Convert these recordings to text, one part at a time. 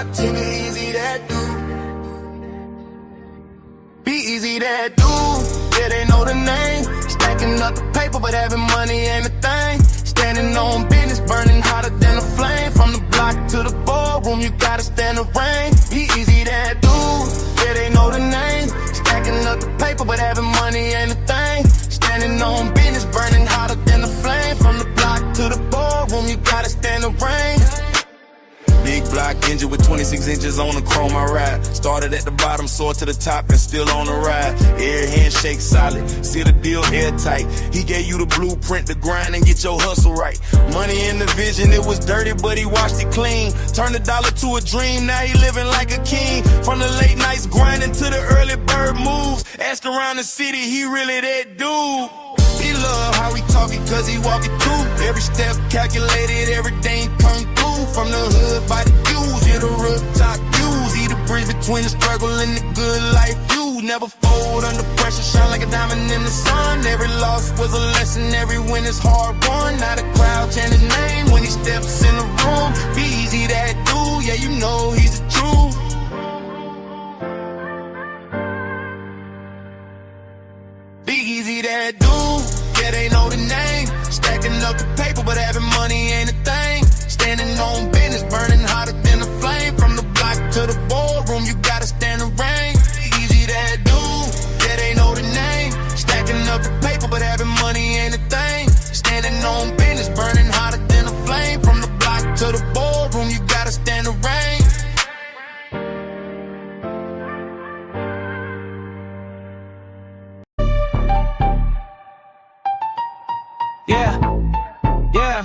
B-Eazy Dat Dude. B-Eazy Dat Dude, yeah, they know the name. Stacking up the paper, but having money ain't a thing. Standing on business, burning hotter than a flame. From the block to the boardroom, you gotta stand the rain. B-Eazy Dat Dude, yeah, they know the name. Stacking up the paper, but having money ain't a thing. Standing on business, burning hotter than a flame. From the block to the boardroom, you gotta stand the rain. Big block engine with 26 inches on the chrome I ride. Started at the bottom, soared to the top and still on the ride. Air handshake solid, seal the deal airtight. He gave you the blueprint to grind and get your hustle right. Money in the vision, it was dirty but he washed it clean. Turned a dollar to a dream, now he living like a king. From the late nights grinding to the early bird moves. Ask around the city, he really that dude. He love how he talk it cause he walk it too. Every step calculated, everything come through. From the hood by the views, yeah, the rooftop views. He the bridge between the struggle and the good life views. Never fold under pressure, shine like a diamond in the sun. Every loss was a lesson, every win is hard won. Now the crowd chant his name when he steps in the room. B-Eazy Dat Dude, yeah, you know he's the truth. B-Eazy Dat Dude, yeah, they know the name. Stacking up the paper, but having money ain't a thing. Standing on business, burning hotter than a flame. From the block to the boardroom, you gotta stand the rain. B-Eazy Dat Dude, yeah, they know the name. Stacking up the paper, but having money ain't a thing. Standing on business, burning hotter than a flame. From the block to the boardroom, you gotta stand the rain. Yeah, yeah.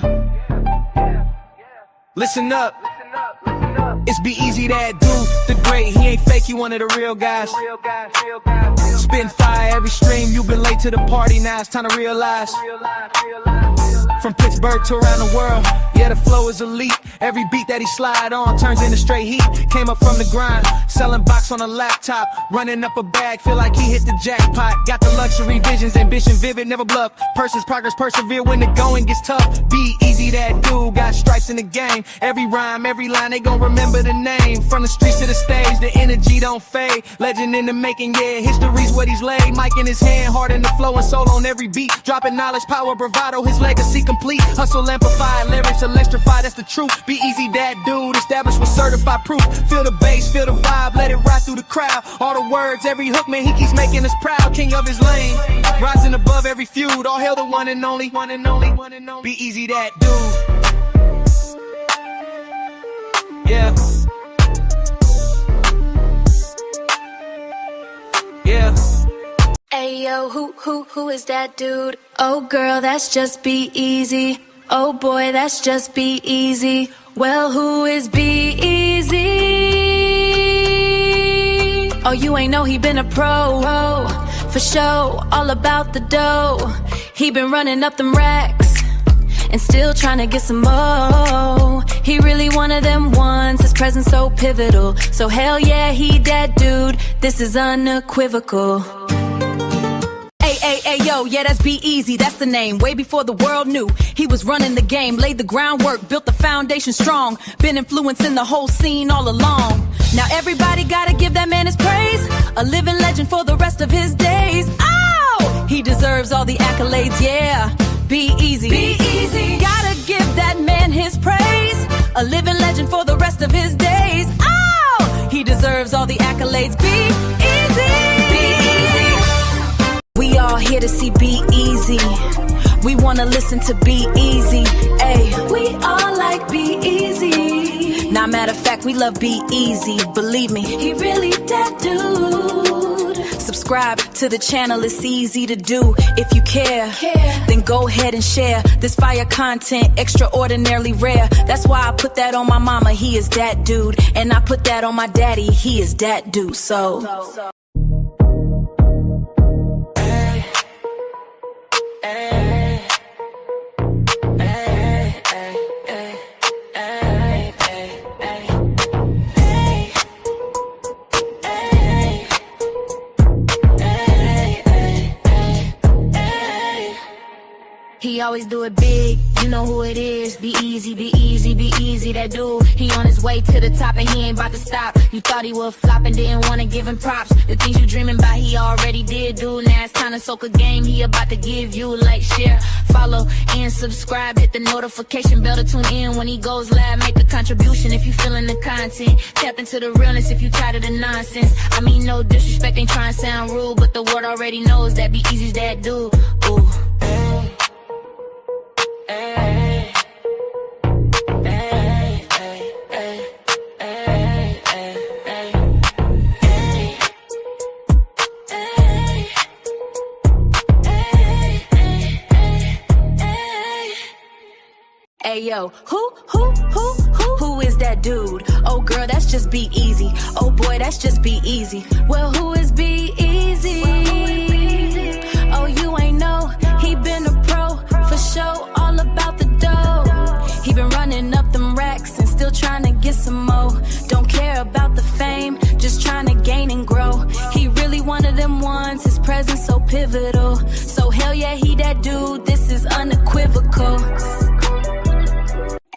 Listen up. It's B-Eazy Dat Dude, the great. He ain't fake, he one of the real guys. Spitting fire every stream. You been late to the party, now it's time to realize. From Pittsburgh to around the world, yeah, the flow is elite. Every beat that he slide on turns into straight heat. Came up from the grind, selling box on a laptop, running up a bag, feel like he hit the jackpot. Got the luxury visions, ambition vivid, never bluff. Persons progress, persevere when the going gets tough. B-Eazy Dat Dude, got stripes in the game. Every rhyme, every line, they gon' remember the name. From the streets to the stage, the energy don't fade. Legend in the making, yeah, history's what he's laid. Mic in his hand, heart in the flow and soul on every beat. Dropping knowledge, power, bravado, his legacy complete. Hustle amplified, lyrics electrified, that's the truth. B-Eazy Dat Dude, established with certified proof. Feel the bass, feel the vibe, let it ride through the crowd. All the words, every hook, man, he keeps making us proud. King of his lane, rising above every feud. All hail the one and only, one and only, one and only. B-Eazy Dat Dude. Yeah. Yeah. Ayo, who is that dude? Oh girl, that's just B-Eazy. Oh boy, that's just B-Eazy. Well, who is B-Eazy? Oh, you ain't know he been a pro, for show, all about the dough. He been running up them racks and still trying to get some more. He really one of them ones, his presence so pivotal. So hell yeah, he that dude, this is unequivocal. Ay, yo, yeah, that's B-Eazy, that's the name. Way before the world knew he was running the game. Laid the groundwork, built the foundation strong. Been influencing the whole scene all along. Now everybody gotta give that man his praise. A living legend for the rest of his days. Oh, he deserves all the accolades, yeah. B-Eazy, B-Eazy, gotta give that man his praise. A living legend for the rest of his days. Oh, he deserves all the accolades. B-Eazy. We all here to see B-Eazy. We wanna listen to B-Eazy. Ayy, we all like B-Eazy. Nah, matter of fact, we love B-Eazy. Believe me, he really that dude. Subscribe to the channel, it's easy to do. If you care, then go ahead and share this fire content, extraordinarily rare. That's why I put that on my mama, he is that dude. And I put that on my daddy, he is that dude. So He always do it big, you know who it is. B-Eazy, B-Eazy, B-Eazy that dude. He on his way to the top and he ain't about to stop. You thought he would flop and didn't wanna give him props. The things you dreaming about he already did do. Now it's time to soak a game he about to give you. Like, share, follow, and subscribe. Hit the notification bell to tune in when he goes live. Make a contribution if you feeling the content. Tap into the realness if you tired of the nonsense. I mean no disrespect, ain't trying to sound rude, but the world already knows that B-Eazy's that dude. Ooh. Hey yo, who is that dude? Oh girl, that's just B-Eazy. Oh boy, that's just B-Eazy. Well, who is B-Eazy? Oh, you ain't know, he been a pro for show, all about the dough. He been running up them racks and still trying to get some more. Don't care about the fame, just trying to gain and grow. He really one of them ones, his presence so pivotal. So hell yeah, he that dude, this is unequivocal.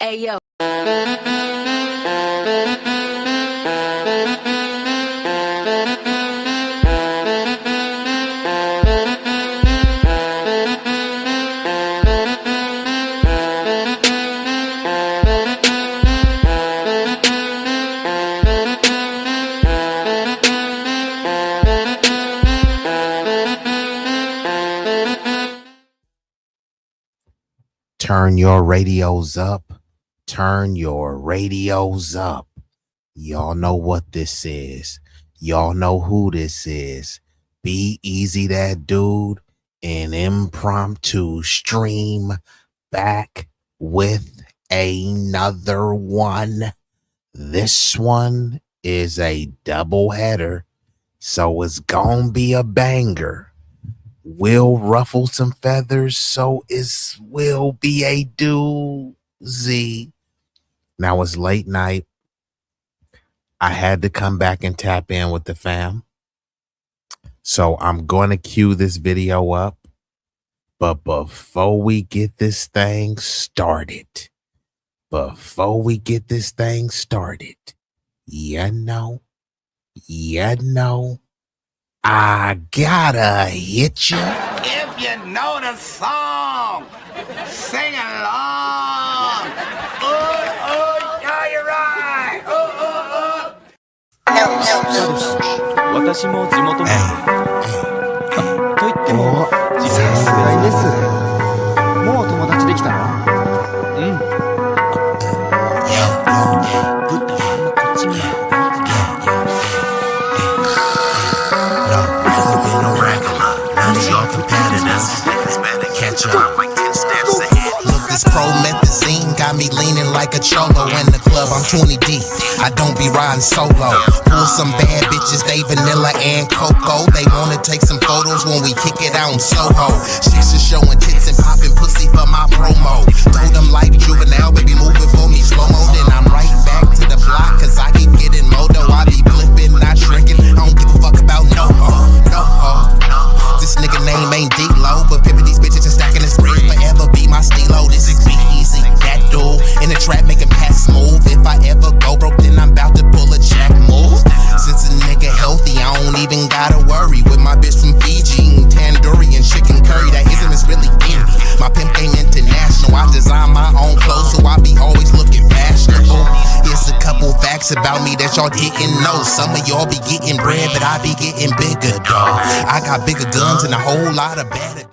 Hey yo. Turn your radios up. Turn your radios up. Y'all know what this is. Y'all know who this is. B-Eazy Dat Dude, an impromptu stream back with another one. This one is a double header, so it's gonna be a banger. Will ruffle some feathers, so it will be a doozy. Now it's late night. I had to come back and tap in with the fam. So I'm going to cue this video up. But before we get this thing started, you know, I gotta hit ya. If you know the song, sing along. Yeah, you're right. 私も地元民。と言っても時差が少ないです。もう友達できたの？うん。ブッダはこっち見ない。Look, this promethazine got me leaning like a cholo in the club. I'm 20 deep. I don't be riding solo. Pull some bad bitches, they vanilla and cocoa. They wanna take some photos when we kick it out in Soho. Chicks are showing tits and popping pussy for my promo. Told them like juvenile, baby, moving for me slow-mo. Then I'm right back to the block, cause I keep getting moto. I be flipping, not shrinking. I don't give a fuck about no-ho. This nigga name ain't D-Lo, but pimpin' these bitches and stacking this bread forever be my stilo. This is B-Eazy Dat Dude in the trap making pass smooth. If I ever go broke, then I'm about to pull a jack move. Since a nigga healthy, I don't even gotta worry. With my bitch from Fiji, eating tandoori and chicken curry. That ism is really in me. My pimp game international. I design my own clothes, so I be always looking fashionable. Here's a couple facts about me that y'all didn't know. Some of y'all be getting bread, but I be getting bigger, dawg. I got bigger guns and a whole lot of better.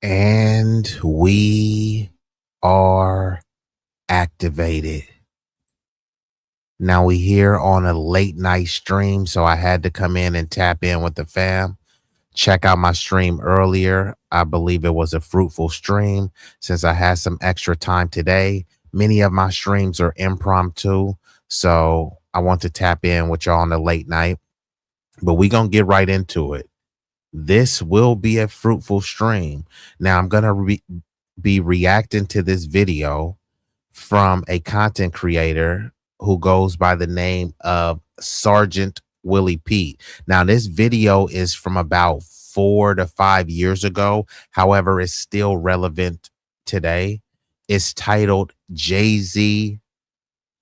And we are activated. Now we here on a late night stream, so I had to come in and tap in with the fam. Check out my stream earlier. I believe it was a fruitful stream since I had some extra time today. Many of my streams are impromptu, so I want to tap in with y'all on the late night. But we're going to get right into it. This will be a fruitful stream. Now, I'm going to be reacting to this video from a content creator who goes by the name of Sergeant Willie Pete. Now, this video is from about 4 to 5 years ago. However, it's still relevant today. It's titled Jay-Z.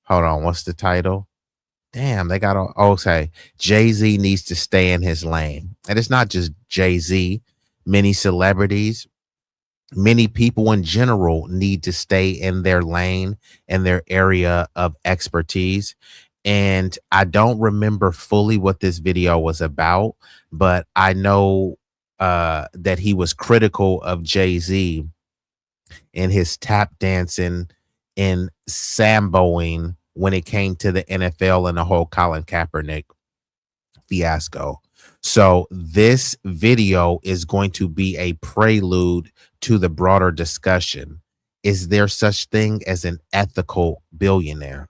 Hold on, what's the title? Damn, they got to okay. Jay-Z needs to stay in his lane. And it's not just Jay-Z. Many celebrities, many people in general need to stay in their lane and their area of expertise. And I don't remember fully what this video was about, but I know that he was critical of Jay-Z in his tap dancing and samboing when it came to the NFL and the whole Colin Kaepernick fiasco. So this video is going to be a prelude to the broader discussion. Is there such thing as an ethical billionaire?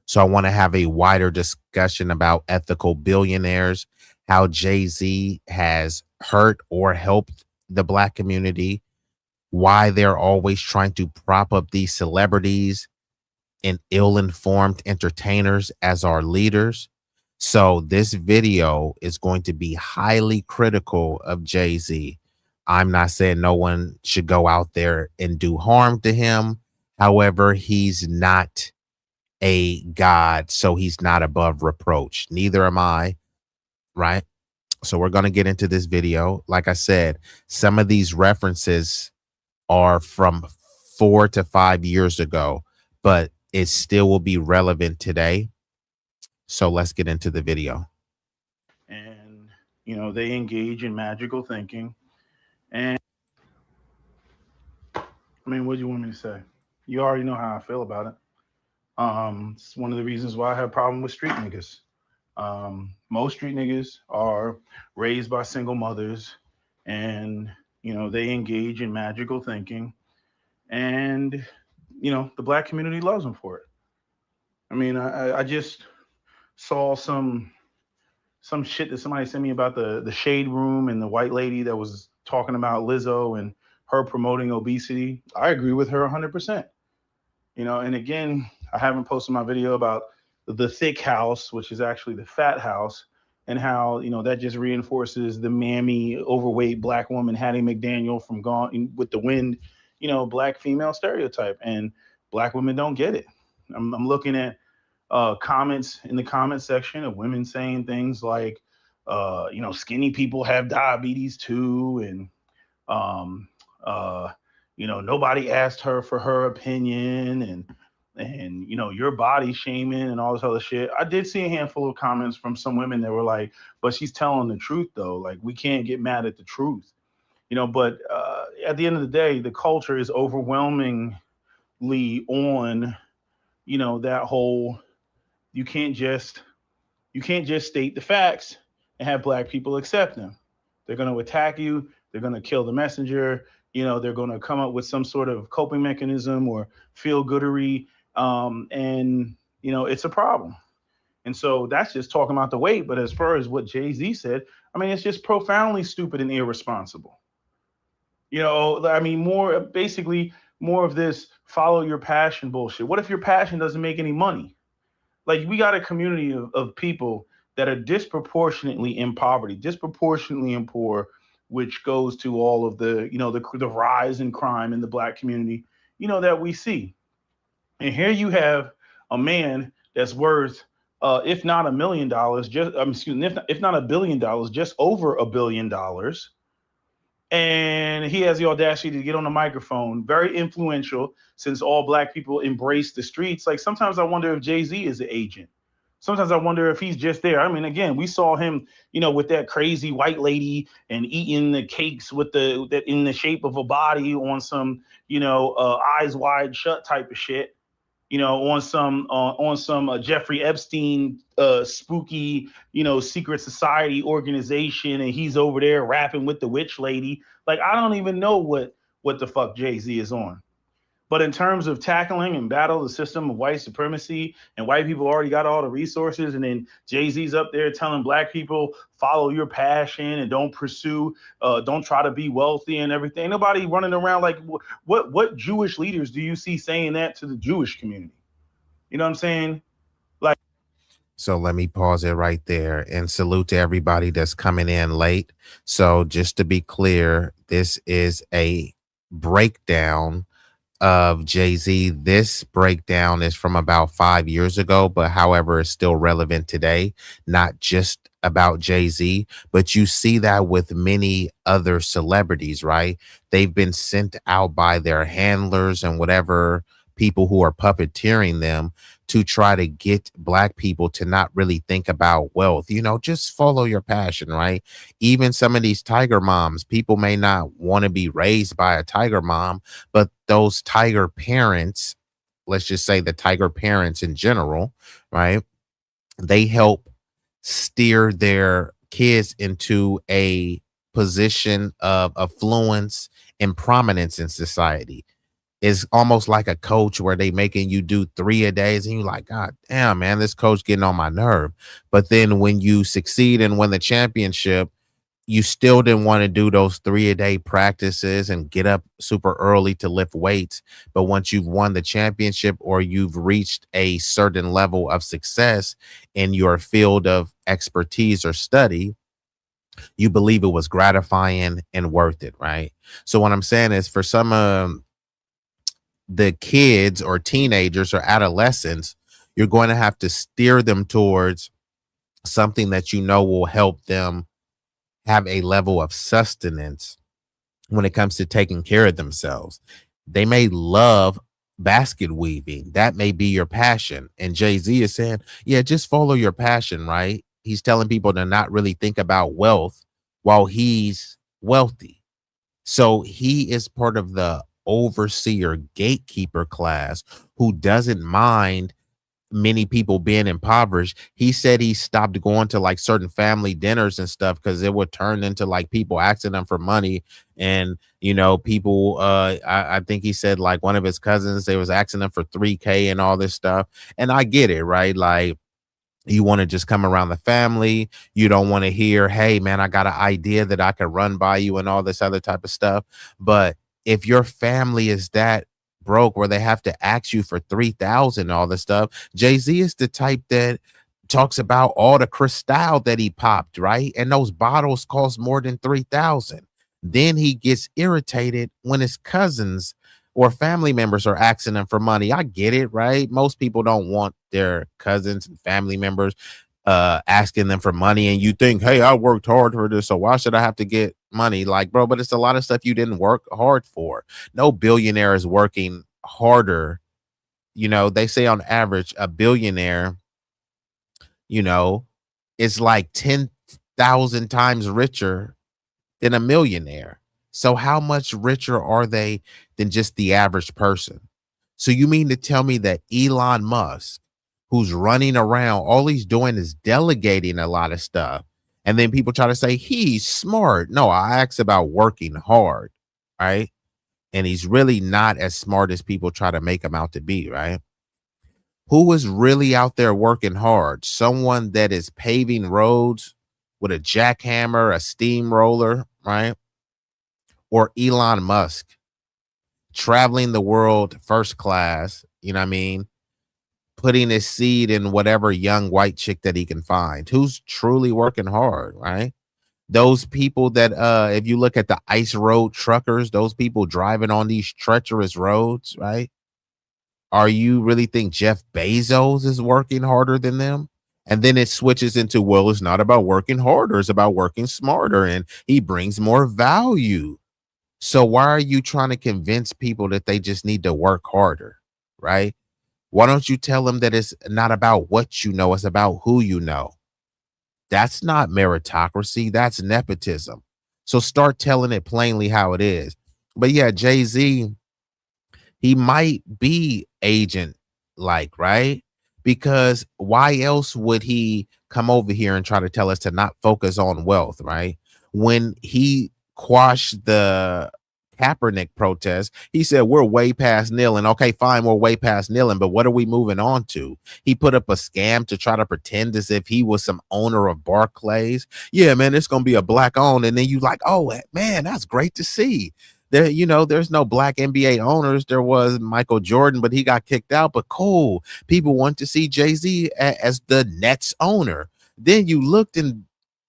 So I want to have a wider discussion about ethical billionaires, how Jay-Z has hurt or helped the Black community, why they're always trying to prop up these celebrities and ill-informed entertainers as our leaders. So this video is going to be highly critical of Jay-Z. I'm not saying no one should go out there and do harm to him. However, he's not a god, so he's not above reproach. Neither am I, right? So we're going to get into this video. Like I said, some of these references are from 4 to 5 years ago, but it still will be relevant today. So let's get into the video. And, they engage in magical thinking. And, I mean, what do you want me to say? You already know how I feel about it. It's one of the reasons why I have a problem with street niggas. Most street niggas are raised by single mothers, and, they engage in magical thinking. And, the Black community loves them for it. I mean, I just saw some shit that somebody sent me about the shade room and the white lady that was talking about Lizzo and her promoting obesity. I agree with her 100%. And again, I haven't posted my video about the thick house, which is actually the fat house, and how, that just reinforces the mammy, overweight Black woman, Hattie McDaniel from Gone with the Wind, Black female stereotype. And Black women don't get it. I'm looking at comments in the comment section of women saying things like, skinny people have diabetes too. And, nobody asked her for her opinion, and your body shaming and all this other shit. I did see a handful of comments from some women that were like, but she's telling the truth though. Like, we can't get mad at the truth, but at the end of the day, the culture is overwhelmingly on, that whole, you can't just state the facts and have Black people accept them. They're going to attack you. They're going to kill the messenger. They're going to come up with some sort of coping mechanism or feel goodery. And it's a problem. And so that's just talking about the weight. But as far as what Jay-Z said, I mean, it's just profoundly stupid and irresponsible. I mean, more of this follow your passion bullshit. What if your passion doesn't make any money? Like, we got a community of people that are disproportionately in poverty, disproportionately in poor, which goes to all of the, the rise in crime in the Black community, that we see. And here you have a man that's worth, if not $1 million, if not $1 billion, just over $1 billion. And he has the audacity to get on the microphone, very influential, since all Black people embrace the streets. Like, sometimes I wonder if Jay-Z is the agent. Sometimes I wonder if he's just there. I mean, again, we saw him, with that crazy white lady and eating the cakes with that in the shape of a body on some, eyes wide shut type of shit. On some Jeffrey Epstein spooky, secret society organization, and he's over there rapping with the witch lady. Like, I don't even know what the fuck Jay-Z is on. But in terms of tackling and battle the system of white supremacy, and white people already got all the resources, and then Jay-Z's up there telling Black people, follow your passion and don't try to be wealthy and everything. Nobody running around like, what Jewish leaders do you see saying that to the Jewish community? You know what I'm saying? Like, So let me pause it right there and salute to everybody that's coming in late. So just to be clear, this is a breakdown of Jay-Z. This breakdown is from about 5 years ago, but however, it's still relevant today, not just about Jay-Z, but you see that with many other celebrities, right? They've been sent out by their handlers and whatever people who are puppeteering them to try to get black people to not really think about wealth. Just follow your passion, right? Even some of these tiger moms, people may not want to be raised by a tiger mom, but those tiger parents, let's just say the tiger parents in general, right? They help steer their kids into a position of affluence and prominence in society. It's almost like a coach where they making you do 3 a days and you like, God damn, man, this coach getting on my nerve. But then when you succeed and win the championship, you still didn't want to do those 3 a day practices and get up super early to lift weights. But once you've won the championship or you've reached a certain level of success in your field of expertise or study, you believe it was gratifying and worth it, right? So what I'm saying is for some the kids or teenagers or adolescents, you're going to have to steer them towards something that will help them have a level of sustenance when it comes to taking care of themselves. They may love basket weaving. That may be your passion. And Jay-Z is saying, yeah, just follow your passion, right? He's telling people to not really think about wealth while he's wealthy. So he is part of the overseer gatekeeper class who doesn't mind many people being impoverished. He said he stopped going to like certain family dinners and stuff because it would turn into like people asking them for money. And people I think he said like one of his cousins, they was asking them for 3K and all this stuff. And I get it, right? Like you want to just come around the family. You don't want to hear, hey man, I got an idea that I could run by you and all this other type of stuff. But if your family is that broke where they have to ask you for 3,000, all this stuff, Jay-Z is the type that talks about all the Cristal that he popped, right? And those bottles cost more than 3,000. Then he gets irritated when his cousins or family members are asking them for money. I get it, right? Most people don't want their cousins and family members asking them for money. And you think, hey, I worked hard for this, so why should I have to get money? Like, bro, but it's a lot of stuff you didn't work hard for. No billionaire is working harder. They say on average, a billionaire, is like 10,000 times richer than a millionaire. So how much richer are they than just the average person? So you mean to tell me that Elon Musk, who's running around, all he's doing is delegating a lot of stuff. And then people try to say he's smart. No, I asked about working hard, right? And he's really not as smart as people try to make him out to be, right? Who is really out there working hard? Someone that is paving roads with a jackhammer, a steamroller, right? Or Elon Musk traveling the world first class, you know what I mean? Putting his seed in whatever young white chick that he can find. Who's truly working hard, right? Those people that if you look at the ice road truckers, those people driving on these treacherous roads, right? Are you really think Jeff Bezos is working harder than them? And then it switches into, well, it's not about working harder, it's about working smarter, and he brings more value. So why are you trying to convince people that they just need to work harder, right? Why don't you tell them that it's not about what you know, it's about who you know? That's not meritocracy, that's nepotism. So start telling it plainly how it is. But yeah, Jay-Z, he might be agent like, right? Because why else would he come over here and try to tell us to not focus on wealth, right? When he quashed the Kaepernick protest, he said, we're way past kneeling. Okay, fine, we're way past kneeling, but what are we moving on to? He put up a scam to try to pretend as if he was some owner of Barclays. Yeah, man, it's going to be a black owned. And then you like, oh, man, that's great to see. There, there's no black NBA owners. There was Michael Jordan, but he got kicked out. But cool, people want to see Jay-Z as the Nets owner. Then you looked, and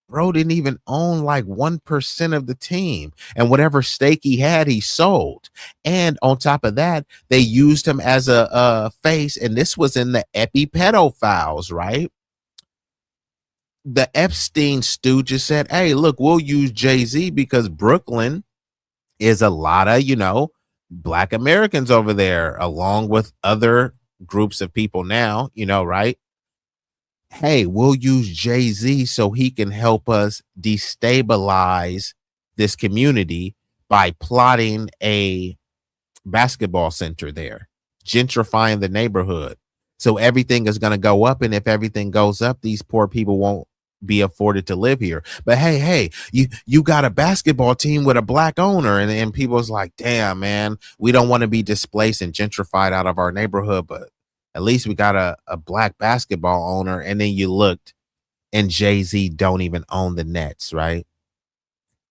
bro didn't even own like 1% of the team, and whatever stake he had, he sold. And on top of that, they used him as a face, and this was in the Epi pedophiles, right? The Epstein stooges said, hey, look, we'll use Jay-Z because Brooklyn is a lot of, black Americans over there, along with other groups of people now, right? Hey, we'll use Jay-Z so he can help us destabilize this community by plotting a basketball center there, gentrifying the neighborhood. So everything is going to go up. And if everything goes up, these poor people won't be afforded to live here. But hey, you got a basketball team with a black owner, and people's like, damn, man, we don't want to be displaced and gentrified out of our neighborhood, but at least we got a black basketball owner. And then you looked, and Jay-Z don't even own the Nets, right?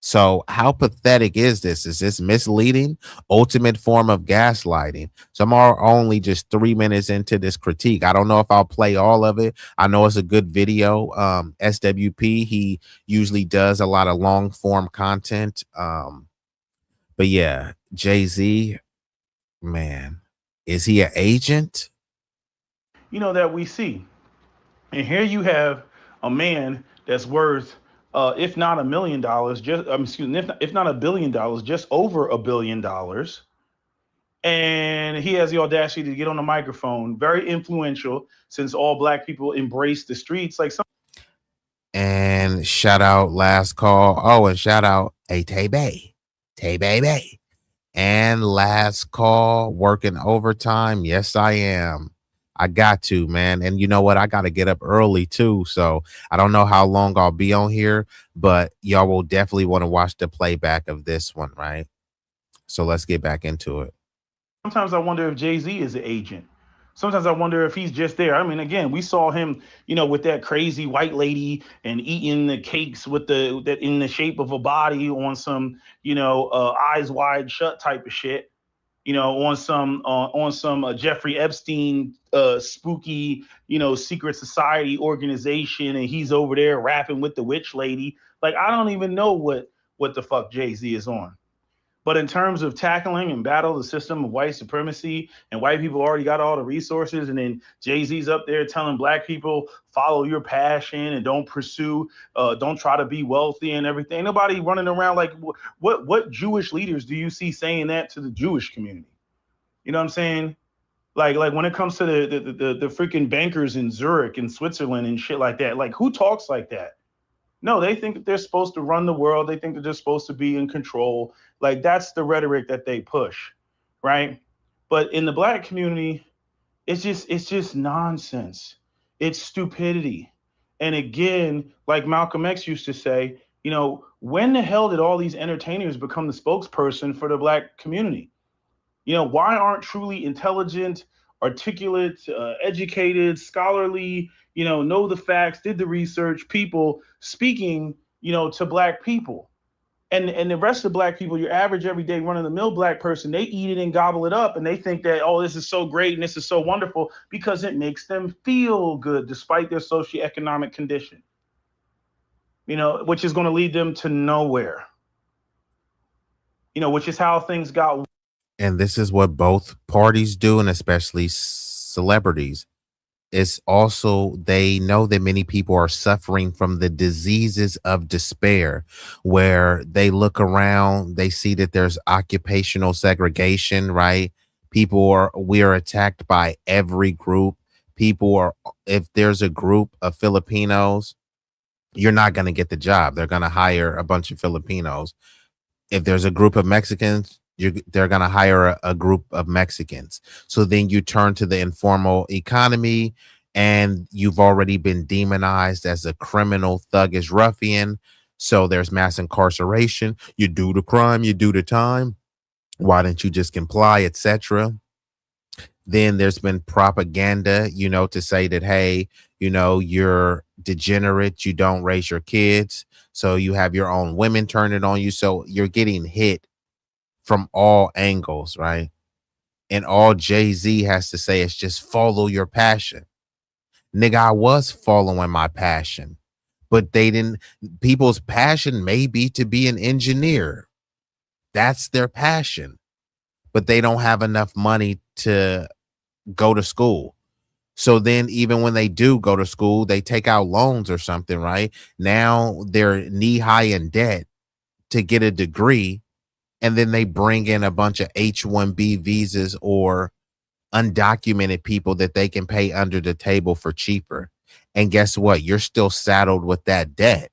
So how pathetic is this? Is this misleading? Ultimate form of gaslighting. So I'm only just 3 minutes into this critique. I don't know if I'll play all of it. I know it's a good video. SWP, he usually does a lot of long form content. But yeah, Jay-Z, man, is he an agent? That we see. And here you have a man that's worth, if not $1 million, if not $1 billion, just over $1 billion. And he has the audacity to get on the microphone, very influential since all black people embrace the streets. And shout out Last Call. Oh, and shout out Tay Bay. And Last Call, working overtime. Yes, I am. I got to, man. And you know what? I got to get up early too. So I don't know how long I'll be on here, but y'all will definitely want to watch the playback of this one, right? So let's get back into it. Sometimes I wonder if Jay-Z is an agent. Sometimes I wonder if he's just there. I mean, again, we saw him, with that crazy white lady and eating the cakes that in the shape of a body on some, eyes wide shut type of shit. On some Jeffrey Epstein spooky, secret society organization, and he's over there rapping with the witch lady. Like, I don't even know what the fuck Jay-Z is on. But in terms of tackling and battle the system of white supremacy, and white people already got all the resources, and then Jay-Z's up there telling black people, follow your passion and don't try to be wealthy and everything. Nobody running around like, what Jewish leaders do you see saying that to the Jewish community? You know what I'm saying? Like when it comes to the freaking bankers in Zurich and Switzerland and shit like that, like who talks like that? No, they think that they're supposed to run the world. They think that they're supposed to be in control. Like, that's the rhetoric that they push, right? But in the black community, it's just nonsense. It's stupidity. And again, like Malcolm X used to say, when the hell did all these entertainers become the spokesperson for the black community? Why aren't truly intelligent, articulate, educated, scholarly, know the facts, did the research people speaking, to black people? And the rest of black people, your average everyday run-of-the-mill black person, they eat it and gobble it up, and they think that, oh, this is so great and this is so wonderful because it makes them feel good despite their socioeconomic condition, which is going to lead them to nowhere, which is how things got. And this is what both parties do, and especially celebrities. It's also, they know that many people are suffering from the diseases of despair, where they look around, they see that there's occupational segregation, right? We are attacked by every group. If there's a group of Filipinos, you're not going to get the job. They're going to hire a bunch of Filipinos. If there's a group of Mexicans, they're going to hire a group of Mexicans. So then you turn to the informal economy, and you've already been demonized as a criminal, thuggish ruffian. So there's mass incarceration. You do the crime, you do the time. Why didn't you just comply, etc.? Then there's been propaganda, to say that, hey, you're degenerate, you don't raise your kids. So you have your own women turning on you. So you're getting hit from all angles, right? And all Jay-Z has to say is just follow your passion. Nigga, I was following my passion, but they didn't. People's passion may be to be an engineer. That's their passion, but they don't have enough money to go to school. So then, even when they do go to school, they take out loans or something, right? Now they're knee high in debt to get a degree, and then they bring in a bunch of H-1B visas or undocumented people that they can pay under the table for cheaper. And guess what? You're still saddled with that debt.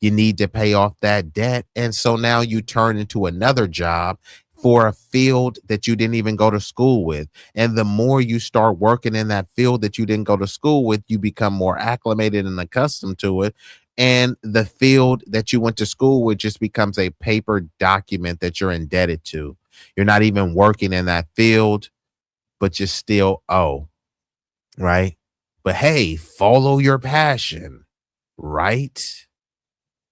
You need to pay off that debt. And so now you turn into another job for a field that you didn't even go to school with. And the more you start working in that field that you didn't go to school with, you become more acclimated and accustomed to it. And the field that you went to school with just becomes a paper document that you're indebted to. You're not even working in that field, but you still owe, right? But hey, follow your passion, right?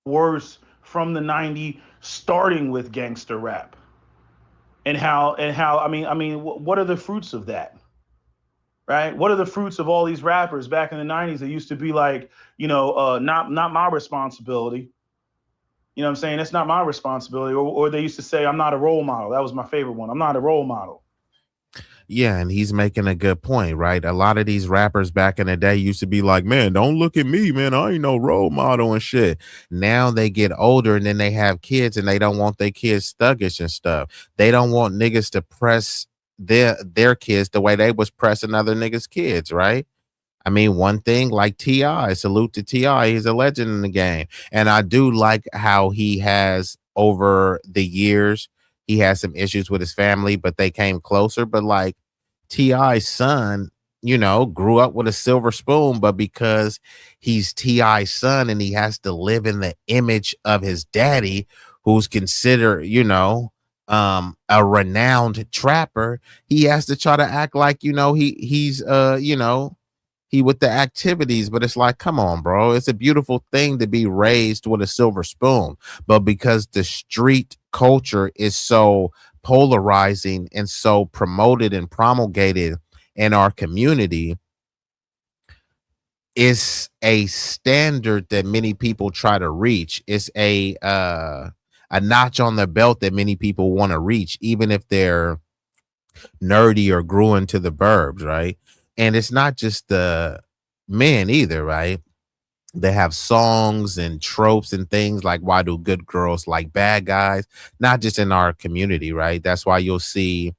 Worse from the 90s, starting with gangster rap. And how what are the fruits of that? Right? What are the fruits of all these rappers back in the 90s that used to be like, not my responsibility. You know what I'm saying? It's not my responsibility. Or they used to say, I'm not a role model. That was my favorite one. I'm not a role model. Yeah, and he's making a good point, right? A lot of these rappers back in the day used to be like, man, don't look at me, man. I ain't no role model and shit. Now they get older and then they have kids and they don't want their kids thuggish and stuff. They don't want niggas to press their kids the way they was pressing other niggas' kids, right? I mean, one thing like T.I., salute to T.I., he's a legend in the game. And I do like how he has over the years, he has some issues with his family, but they came closer. But like T.I.'s son, grew up with a silver spoon, but because he's T.I.'s son and he has to live in the image of his daddy, who's considered, a renowned trapper, he has to try to act like, he's he with the activities, but it's like, come on, bro. It's a beautiful thing to be raised with a silver spoon. But because the street culture is so polarizing and so promoted and promulgated in our community, it's a standard that many people try to reach. It's a notch on the belt that many people want to reach, even if they're nerdy or grew into the burbs, right? And it's not just the men either, right? They have songs and tropes and things like why do good girls like bad guys? Not just in our community, right? That's why you'll see,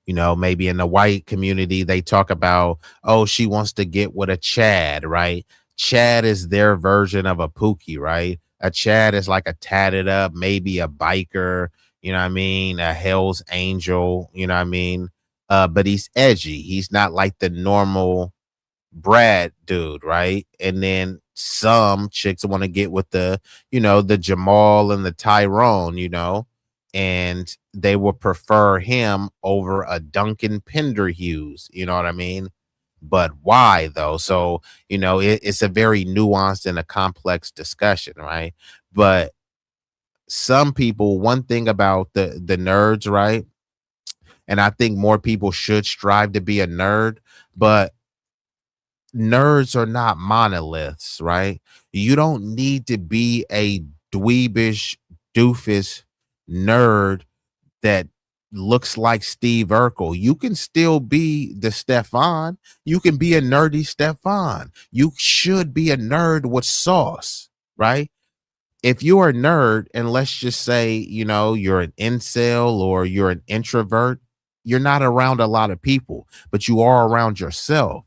maybe in the white community, they talk about, oh, she wants to get with a Chad, right? Chad is their version of a Pookie, right? A Chad is like a tatted up, maybe a biker, you know what I mean? A Hell's Angel, you know what I mean? But he's edgy. He's not like the normal Brad dude, right? And then some chicks want to get with the Jamal and the Tyrone, and they will prefer him over a Duncan Penderhughes, you know what I mean? But why though? So, it's a very nuanced and a complex discussion, right? But some people, one thing about the nerds, right? And I think more people should strive to be a nerd, but nerds are not monoliths, right? You don't need to be a dweebish doofus nerd that looks like Steve Urkel. You can still be the Stefan. You can be a nerdy Stefan. You should be a nerd with sauce, right? If you're a nerd, and let's just say, you're an incel or you're an introvert, you're not around a lot of people, but you are around yourself.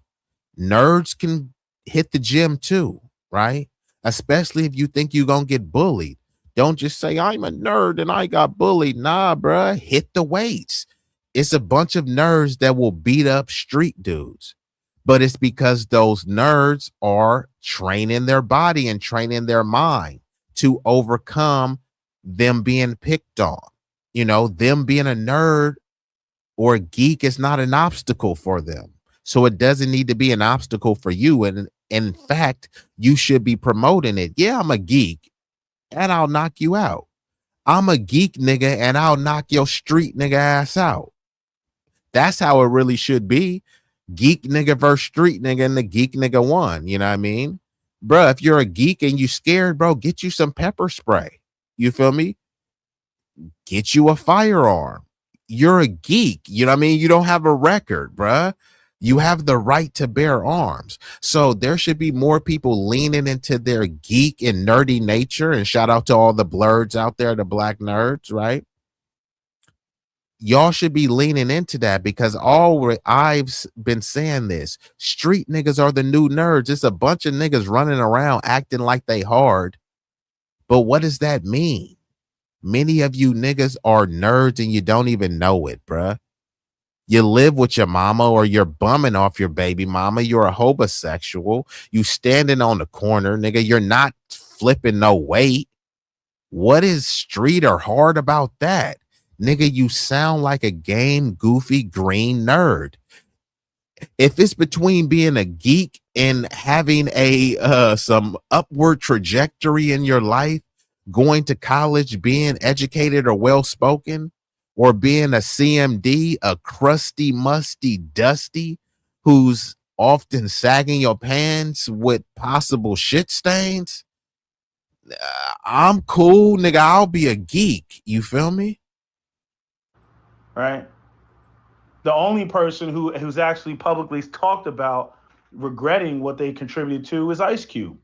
Nerds can hit the gym too, right? Especially if you think you're going to get bullied. Don't just say, I'm a nerd and I got bullied. Nah, bruh, hit the weights. It's a bunch of nerds that will beat up street dudes. But it's because those nerds are training their body and training their mind to overcome them being picked on. Them being a nerd or a geek is not an obstacle for them. So it doesn't need to be an obstacle for you. And in fact, you should be promoting it. Yeah, I'm a geek and I'll knock you out. I'm a geek nigga and I'll knock your street nigga ass out. That's how it really should be. Geek nigga versus street nigga, and the geek nigga won. You know what I mean? Bro, if you're a geek and you scared, bro, get you some pepper spray. You feel me? Get you a firearm. You're a geek. You know what I mean? You don't have a record, bruh. You have the right to bear arms. So there should be more people leaning into their geek and nerdy nature. And shout out to all the blurs out there, the black nerds, right? Y'all should be leaning into that, because I've been saying this. Street niggas are the new nerds. It's a bunch of niggas running around acting like they hard. But what does that mean? Many of you niggas are nerds and you don't even know it, bruh. You live with your mama, or you're bumming off your baby mama. You're a homosexual. You standing on the corner, nigga. You're not flipping no weight. What is street or hard about that? Nigga, you sound like a game goofy green nerd. If it's between being a geek and having a some upward trajectory in your life, going to college, being educated or well spoken, or being a CMD, a crusty, musty, dusty, who's often sagging your pants with possible shit stains, I'm cool, nigga. I'll be a geek. You feel me? Right. The only person who's actually publicly talked about regretting what they contributed to is Ice Cube.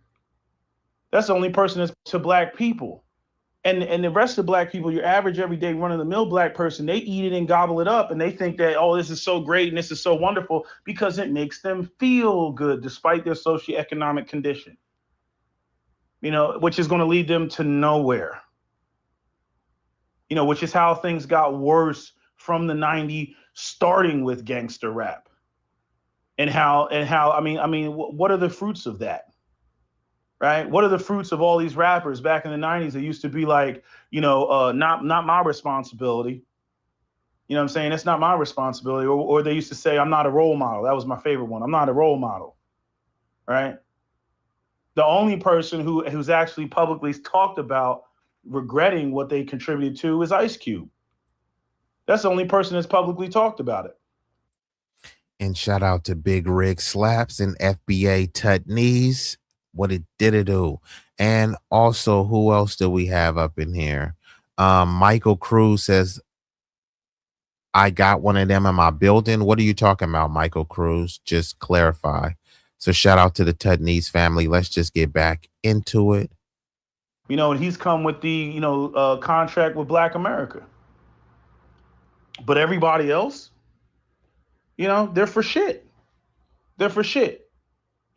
That's the only person that's to black people. And the rest of black people, your average everyday run-of-the-mill black person, they eat it and gobble it up, and they think that, oh, this is so great and this is so wonderful because it makes them feel good despite their socioeconomic condition, you know, which is going to lead them to nowhere, you know, which is how things got worse from the 90s, starting with gangster rap. And how I mean, what are the fruits of that? Right? What are the fruits of all these rappers back in the 90s that used to be like, you know, not my responsibility. You know what I'm saying? It's not my responsibility. Or they used to say, I'm not a role model. That was my favorite one. I'm not a role model. Right? The only person who's actually publicly talked about regretting what they contributed to is Ice Cube. That's the only person that's publicly talked about it. And shout out to Big Rig Slaps and FBA Tut Knees. What it did do. And also, who else do we have up in here? Michael Cruz says, I got one of them in my building. What are you talking about, Michael Cruz? Just clarify. So shout out to the Tudney's family. Let's just get back into it. You know, and he's come with the, you know, contract with Black America. But everybody else, you know, they're for shit. They're for shit.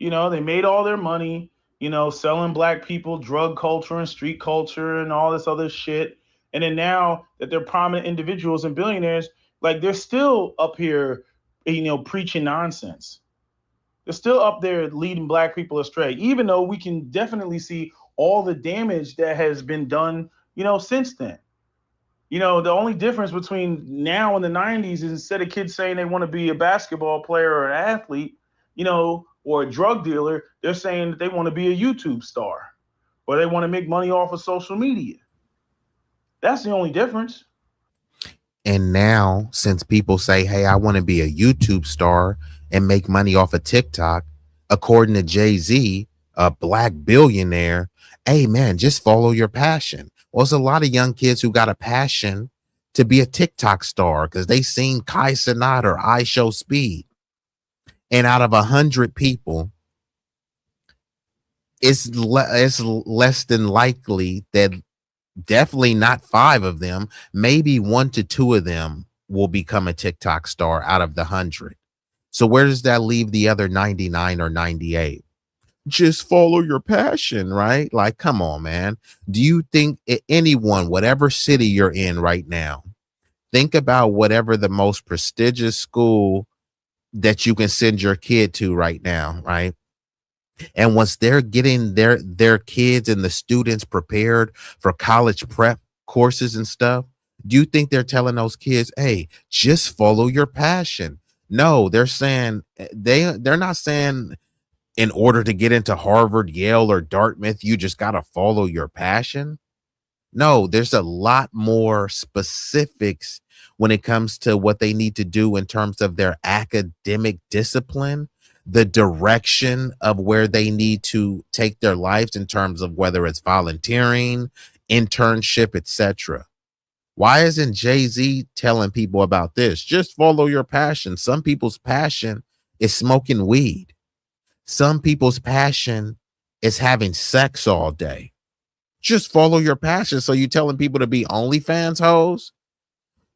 You know, they made all their money, you know, selling black people drug culture and street culture and all this other shit. And then now that they're prominent individuals and billionaires, like they're still up here, you know, preaching nonsense. They're still up there leading black people astray, even though we can definitely see all the damage that has been done, you know, since then. You know, the only difference between now and the 90s is instead of kids saying they want to be a basketball player or an athlete, you know, or a drug dealer, they're saying that they want to be a YouTube star or they want to make money off of social media. That's the only difference. And now, since people say, hey, I want to be a YouTube star and make money off of TikTok, according to Jay-Z, a black billionaire, hey, man, just follow your passion. Well, there's a lot of young kids who got a passion to be a TikTok star because they seen Kai Cenat or I Show Speed. And out of 100 people, it's less than likely that definitely not 5 of them, maybe 1 to 2 of them will become a TikTok star out of the 100. So where does that leave the other 99 or 98? Just follow your passion, right? Like, come on, man. Do you think anyone, whatever city you're in right now, think about whatever the most prestigious school that you can send your kid to right now, right? And once they're getting their kids and the students prepared for college prep courses and stuff, do you think they're telling those kids, hey, just follow your passion? No, they're saying they're not saying in order to get into Harvard, Yale, or Dartmouth, you just got to follow your passion. No, there's a lot more specifics when it comes to what they need to do in terms of their academic discipline, the direction of where they need to take their lives in terms of whether it's volunteering, internship, etc. Why isn't Jay-Z telling people about this? Just follow your passion. Some people's passion is smoking weed. Some people's passion is having sex all day. Just follow your passion. So you telling people to be OnlyFans hoes?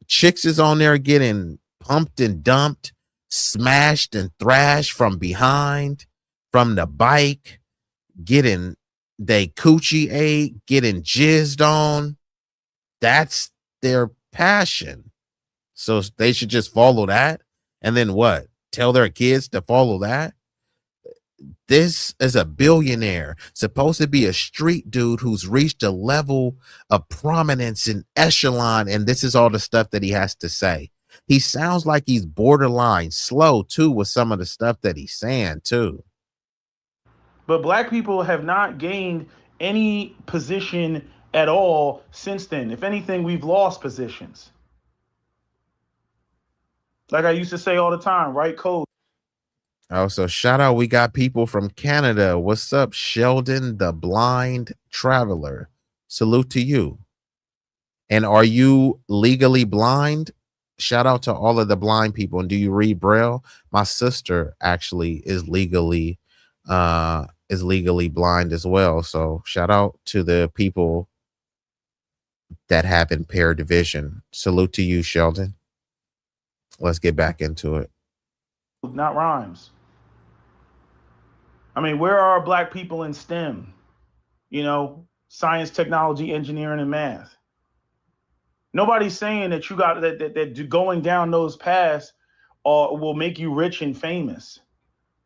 Chicks is on there getting pumped and dumped, smashed and thrashed from behind, from the bike, getting they coochie ate, getting jizzed on. That's their passion. So they should just follow that. And then what? Tell their kids to follow that? This is a billionaire, supposed to be a street dude who's reached a level of prominence and echelon, and this is all the stuff that he has to say. He sounds like he's borderline slow too with some of the stuff that he's saying too. But black people have not gained any position at all since then. If anything, we've lost positions. Like I used to say all the time, right code. Oh, so shout out, we got people from Canada. What's up, Sheldon the Blind Traveler? Salute to you. And are you legally blind? Shout out to all of the blind people. And do you read Braille? My sister actually is legally blind as well. So shout out to the people that have impaired vision. Salute to you, Sheldon. Let's get back into it. Not rhymes. I mean, where are black people in STEM? You know, science, technology, engineering, and math. Nobody's saying that you got that going down those paths will make you rich and famous.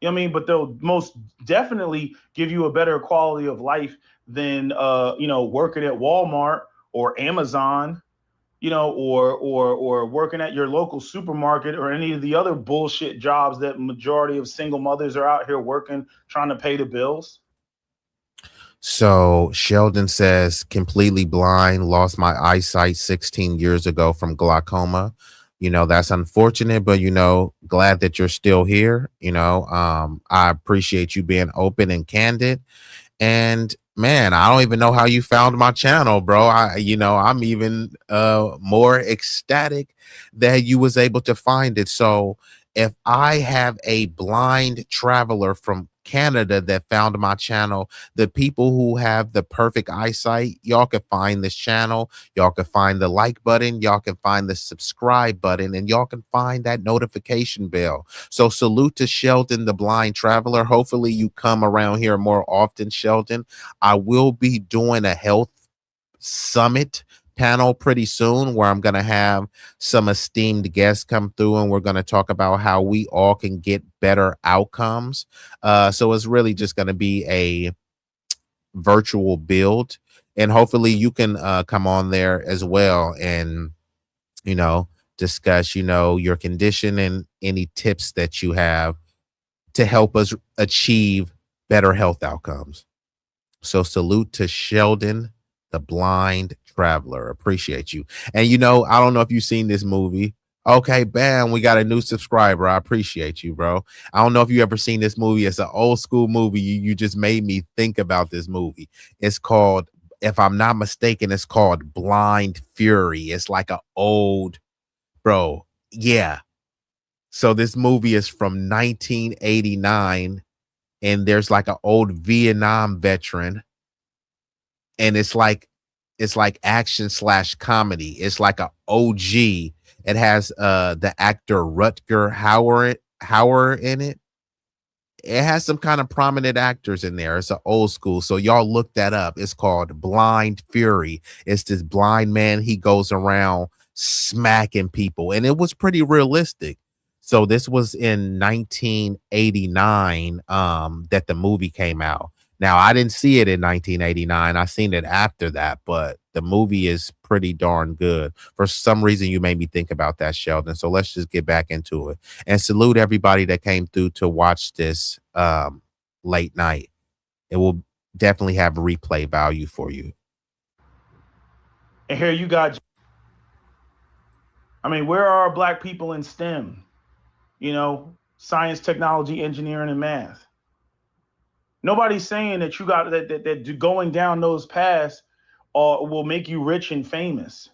You know what I mean? But they'll most definitely give you a better quality of life than working at Walmart or Amazon, or working at your local supermarket or any of the other bullshit jobs that majority of single mothers are out here working, trying to pay the bills. So Sheldon says, completely blind, lost my eyesight 16 years ago from glaucoma. That's unfortunate, but glad that you're still here. I appreciate you being open and candid. And man, I don't even know how you found my channel, bro. I'm even more ecstatic that you was able to find it. So if I have a blind traveler from Canada that found my channel, the people who have the perfect eyesight, y'all can find this channel, y'all can find the like button, y'all can find the subscribe button, and y'all can find that notification bell. So salute to Sheldon the Blind Traveler. Hopefully you come around here more often, Sheldon. I will be doing a health summit panel pretty soon where I'm going to have some esteemed guests come through, and we're going to talk about how we all can get better outcomes. So it's really just going to be a virtual build, and hopefully you can come on there as well and discuss your condition and any tips that you have to help us achieve better health outcomes. So salute to Sheldon the Blind Traveler. Appreciate you. And I don't know if you've seen this movie. Okay, bam, we got a new subscriber. I appreciate you, bro. I don't know if you ever seen this movie. It's an old school movie. You just made me think about this movie. It's called, if I'm not mistaken, it's called Blind Fury. It's like an old, bro. Yeah. So this movie is from 1989, and there's like an old Vietnam veteran, and it's like action / comedy. It's like a OG. It has the actor Rutger Hauer in it. It has some kind of prominent actors in there. It's an old school. So y'all look that up. It's called Blind Fury. It's this blind man. He goes around smacking people, and it was pretty realistic. So this was in 1989 that the movie came out. Now, I didn't see it in 1989. I seen it after that, but the movie is pretty darn good. For some reason, you made me think about that, Sheldon. So let's just get back into it. And salute everybody that came through to watch this late night. It will definitely have replay value for you. And here you got, I mean, where are our black people in STEM? You know, science, technology, engineering, and math. Nobody's saying that you got that going down those paths will make you rich and famous.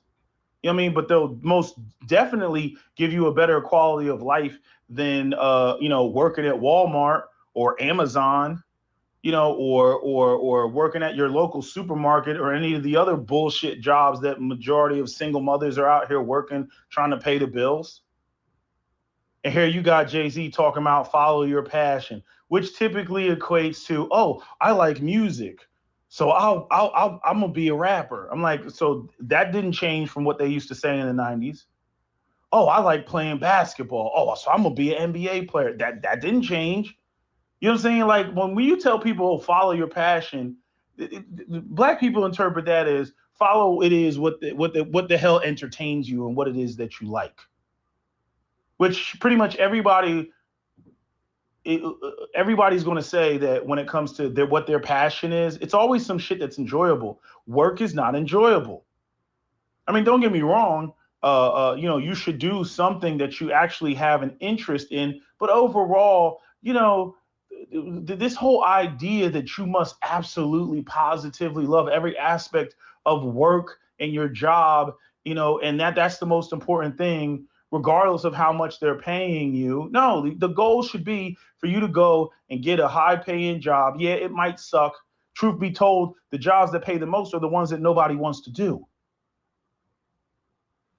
You know what I mean? But they'll most definitely give you a better quality of life than working at Walmart or Amazon, or working at your local supermarket or any of the other bullshit jobs that majority of single mothers are out here working, trying to pay the bills. And here you got Jay-Z talking about follow your passion, which typically equates to, oh, I like music, so I'm gonna be a rapper. I'm like, so that didn't change from what they used to say in the '90s. Oh, I like playing basketball. Oh, so I'm gonna be an NBA player. That didn't change. You know what I'm saying? Like when you tell people, oh, follow your passion, black people interpret that as follow it is what the hell entertains you and what it is that you like, which pretty much everybody's going to say that when it comes to what their passion is, it's always some shit that's enjoyable. Work is not enjoyable. I mean, don't get me wrong. You should do something that you actually have an interest in. But overall, this whole idea that you must absolutely positively love every aspect of work and your job, and that's the most important thing, regardless of how much they're paying you. No, the goal should be for you to go and get a high paying job. Yeah, it might suck. Truth be told, the jobs that pay the most are the ones that nobody wants to do.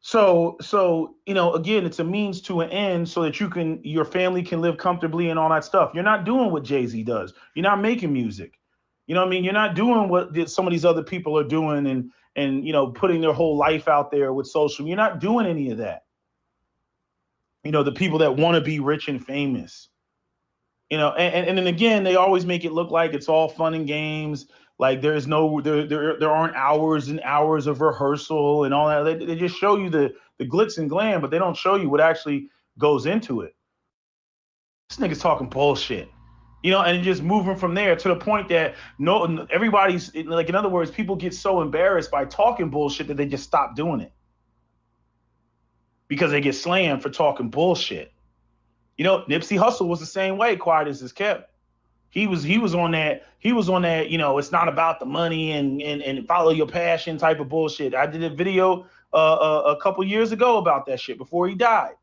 So again, it's a means to an end so that your family can live comfortably and all that stuff. You're not doing what Jay-Z does. You're not making music. You know what I mean? You're not doing what some of these other people are doing and putting their whole life out there with social. You're not doing any of that. The people that want to be rich and famous. And then again, they always make it look like it's all fun and games. Like there aren't hours and hours of rehearsal and all that. They just show you the glitz and glam, but they don't show you what actually goes into it. This nigga's talking bullshit. And just moving from there to the point that no, everybody's like, in other words, people get so embarrassed by talking bullshit that they just stop doing it because they get slammed for talking bullshit. Nipsey Hussle was the same way. Quiet as is kept. He was on that. It's not about the money and follow your passion type of bullshit. I did a video a couple years ago about that shit before he died.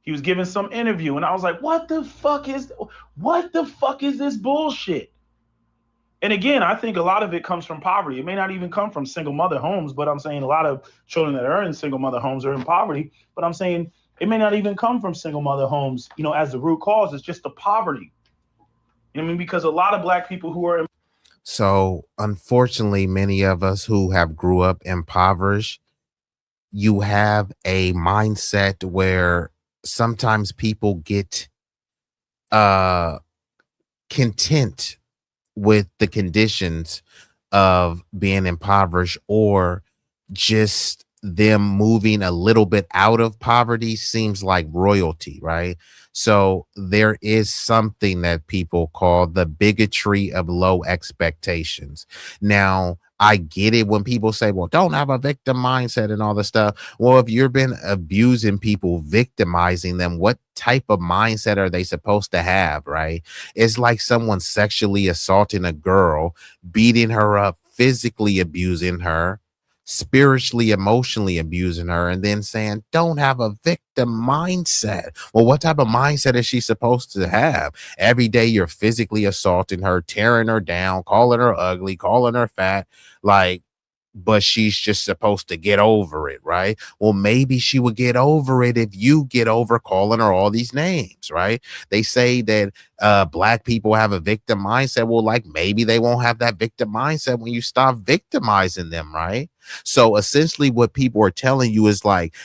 He was giving some interview, and I was like, what the fuck is this bullshit? And again, I think a lot of it comes from poverty. It may not even come from single mother homes, but I'm saying a lot of children that are in single mother homes are in poverty. But I'm saying it may not even come from single mother homes, as the root cause. It's just the poverty. You know what I mean? Because a lot of black people who are in. So unfortunately, many of us who have grew up impoverished, you have a mindset where sometimes people get content with the conditions of being impoverished, or just them moving a little bit out of poverty seems like royalty, right? So there is something that people call the bigotry of low expectations. Now, I get it when people say, well, don't have a victim mindset and all this stuff. Well, if you've been abusing people, victimizing them, what type of mindset are they supposed to have, right? It's like someone sexually assaulting a girl, beating her up, physically abusing her, spiritually, emotionally abusing her, and then saying, don't have a victim mindset. Well, what type of mindset is she supposed to have? Every day you're physically assaulting her, tearing her down, calling her ugly, calling her fat, but she's just supposed to get over it, right? Well, maybe she would get over it if you get over calling her all these names, right? They say that black people have a victim mindset. Well, maybe they won't have that victim mindset when you stop victimizing them, right? So essentially what people are telling you is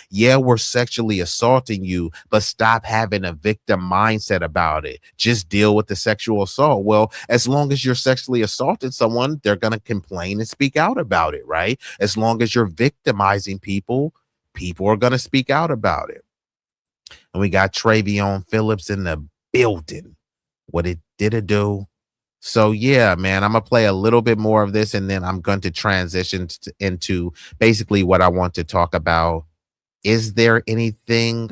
yeah, we're sexually assaulting you, but stop having a victim mindset about it. Just deal with the sexual assault. Well, as long as you're sexually assaulting someone, they're going to complain and speak out about it, right? As long as you're victimizing people, people are going to speak out about it. And we got Travion Phillips in the building. What it did it do? So yeah, man, I'm gonna play a little bit more of this, and then I'm going to transition into basically what I want to talk about. Is there anything?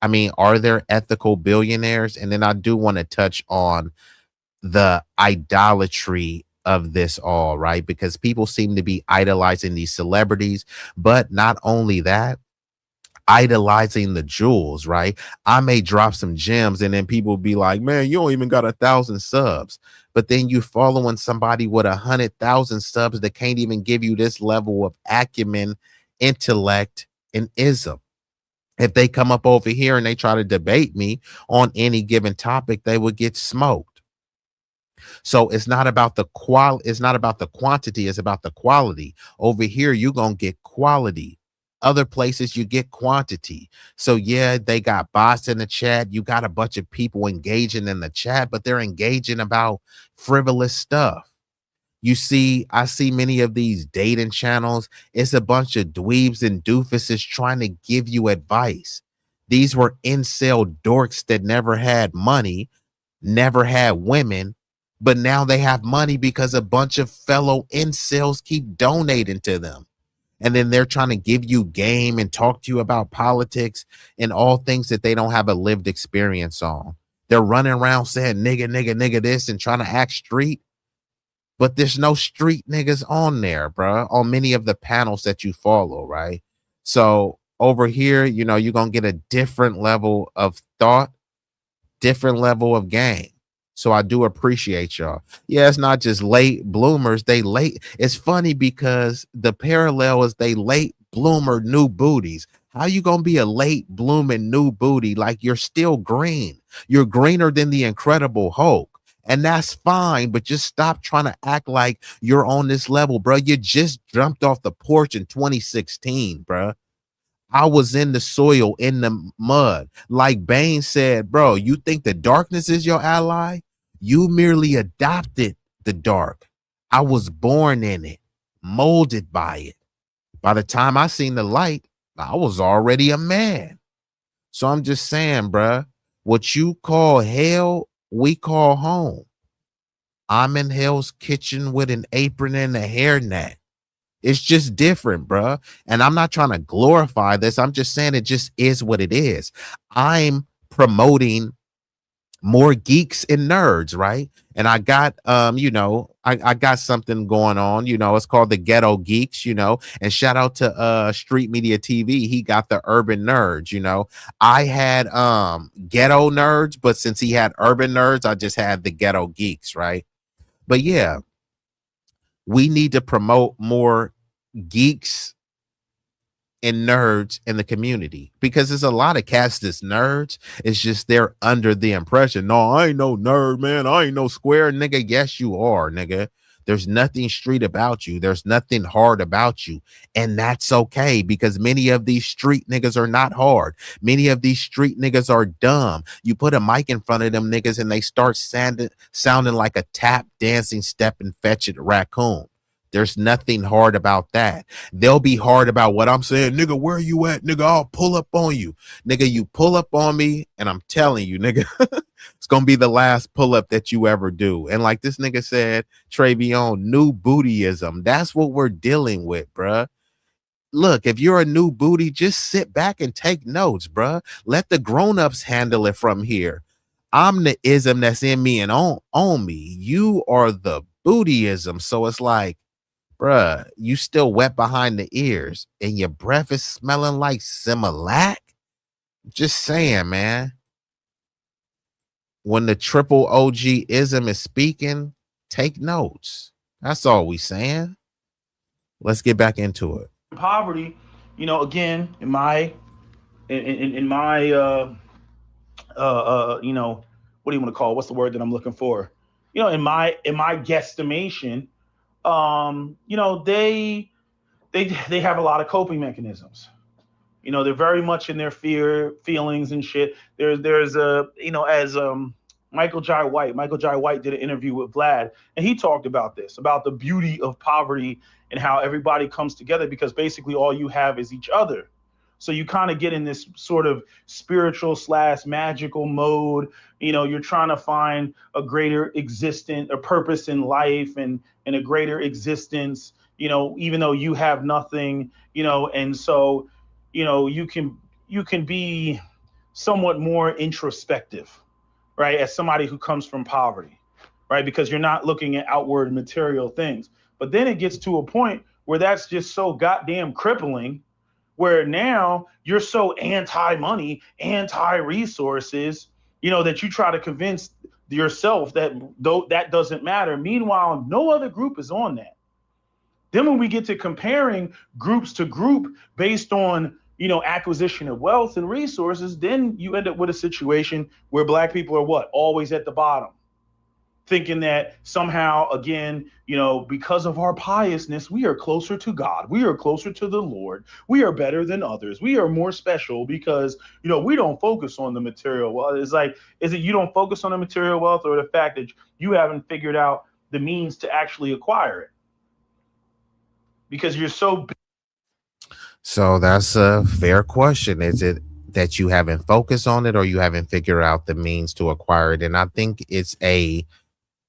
I mean, are there ethical billionaires? And then I do want to touch on the idolatry of this all, right? Because people seem to be idolizing these celebrities, but not only that, idolizing the jewels, right? I may drop some gems and then people be like, man, you don't even got 1,000 subs. But then you following somebody with 100,000 subs that can't even give you this level of acumen, intellect, and ism. If they come up over here and they try to debate me on any given topic, they would get smoked. So it's not about the it's not about the quantity, it's about the quality. Over here, you're gonna get quality. Other places you get quantity. So yeah, they got bots in the chat. You got a bunch of people engaging in the chat, but they're engaging about frivolous stuff. You see, I see many of these dating channels. It's a bunch of dweebs and doofuses trying to give you advice. These were incel dorks that never had money, never had women, but now they have money because a bunch of fellow incels keep donating to them. And then they're trying to give you game and talk to you about politics and all things that they don't have a lived experience on. They're running around saying nigga, nigga, nigga this and trying to act street, but there's no street niggas on there, bro, on many of the panels that you follow, right? So over here, you know, you're going to get a different level of thought, different level of game. So I do appreciate y'all. Yeah, it's not just late bloomers. They late. It's funny because the parallel is they late bloomer new booties. How you gonna be a late blooming new booty? Like you're still green. You're greener than the Incredible Hulk. And that's fine, but just stop trying to act like you're on this level, bro. You just jumped off the porch in 2016, bro. I was in the soil, in the mud. Like Bane said, bro, you think the darkness is your ally? You merely adopted the dark. I was born in it, molded by it. By the time I seen the light, I was already a man. So I'm just saying, bruh, what you call hell, we call home. I'm in Hell's Kitchen with an apron and a hairnet. It's just different, bruh. And I'm not trying to glorify this. I'm just saying it just is what it is. I'm promoting more geeks and nerds, right? And I got you know, I got something going on, you know, it's called the Ghetto Geeks, you know, and shout out to Street Media TV. He got the Urban Nerds, you know. I had Ghetto Nerds, but since he had Urban Nerds, I just had the Ghetto Geeks, right? But yeah, we need to promote more geeks and nerds in the community because there's a lot of cats that's nerds. It's just they're under the impression, no, I ain't no nerd, man. I ain't no square nigga. Yes, you are, nigga. There's nothing street about you. There's nothing hard about you. And that's okay because many of these street niggas are not hard. Many of these street niggas are dumb. You put a mic in front of them niggas and they start sounding like a tap dancing, step and fetch it raccoon. There's nothing hard about that. They'll be hard about what I'm saying. Nigga, where you at? Nigga, I'll pull up on you. Nigga, you pull up on me, and I'm telling you, nigga, it's going to be the last pull up that you ever do. And like this nigga said, Travion, new bootyism. That's what we're dealing with, bruh. Look, if you're a new booty, just sit back and take notes, bruh. Let the grown-ups handle it from here. I'm the ism that's in me and on me. You are the bootyism. So it's like, bruh, you still wet behind the ears and your breath is smelling like Similac? Just saying, man. When the triple OG ism is speaking, take notes. That's all we saying. Let's get back into it. Poverty, you know, again, in my you know, what do you want to call it? What's the word that I'm looking for? You know, in my guesstimation, you know, they have a lot of coping mechanisms. You know, they're very much in their feelings and shit. There's a, you know, as Michael Jai White did an interview with Vlad, and he talked about this, about the beauty of poverty and how everybody comes together because basically all you have is each other. So you kind of get in this sort of spiritual slash magical mode. You're trying to find a greater existence, a purpose in life, and a greater existence, even though you have nothing, and so, you can be somewhat more introspective, right? As somebody who comes from poverty, right? Because you're not looking at outward material things. But then it gets to a point where that's just so goddamn crippling, where now you're so anti-money, anti-resources, that you try to convince yourself that that doesn't matter. Meanwhile, no other group is on that. Then when we get to comparing groups to group based on, acquisition of wealth and resources, then you end up with a situation where black people are what? Always at the bottom, thinking that somehow, again, because of our piousness, we are closer to God. We are closer to the Lord. We are better than others. We are more special because, we don't focus on the material wealth. It's like, is it you don't focus on the material wealth, or the fact that you haven't figured out the means to actually acquire it? Because you're so. So that's a fair question. Is it that you haven't focused on it, or you haven't figured out the means to acquire it? And I think it's a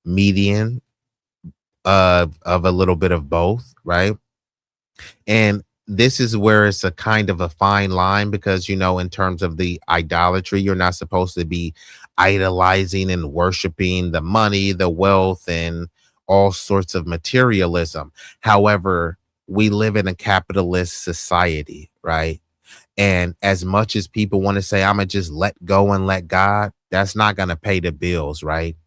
median of a little bit of both, right? And this is where it's a kind of a fine line, because in terms of the idolatry, you're not supposed to be idolizing and worshiping the money, the wealth, and all sorts of materialism. However, we live in a capitalist society, right? And as much as people want to say, I'm gonna just let go and let God, that's not gonna pay the bills, right?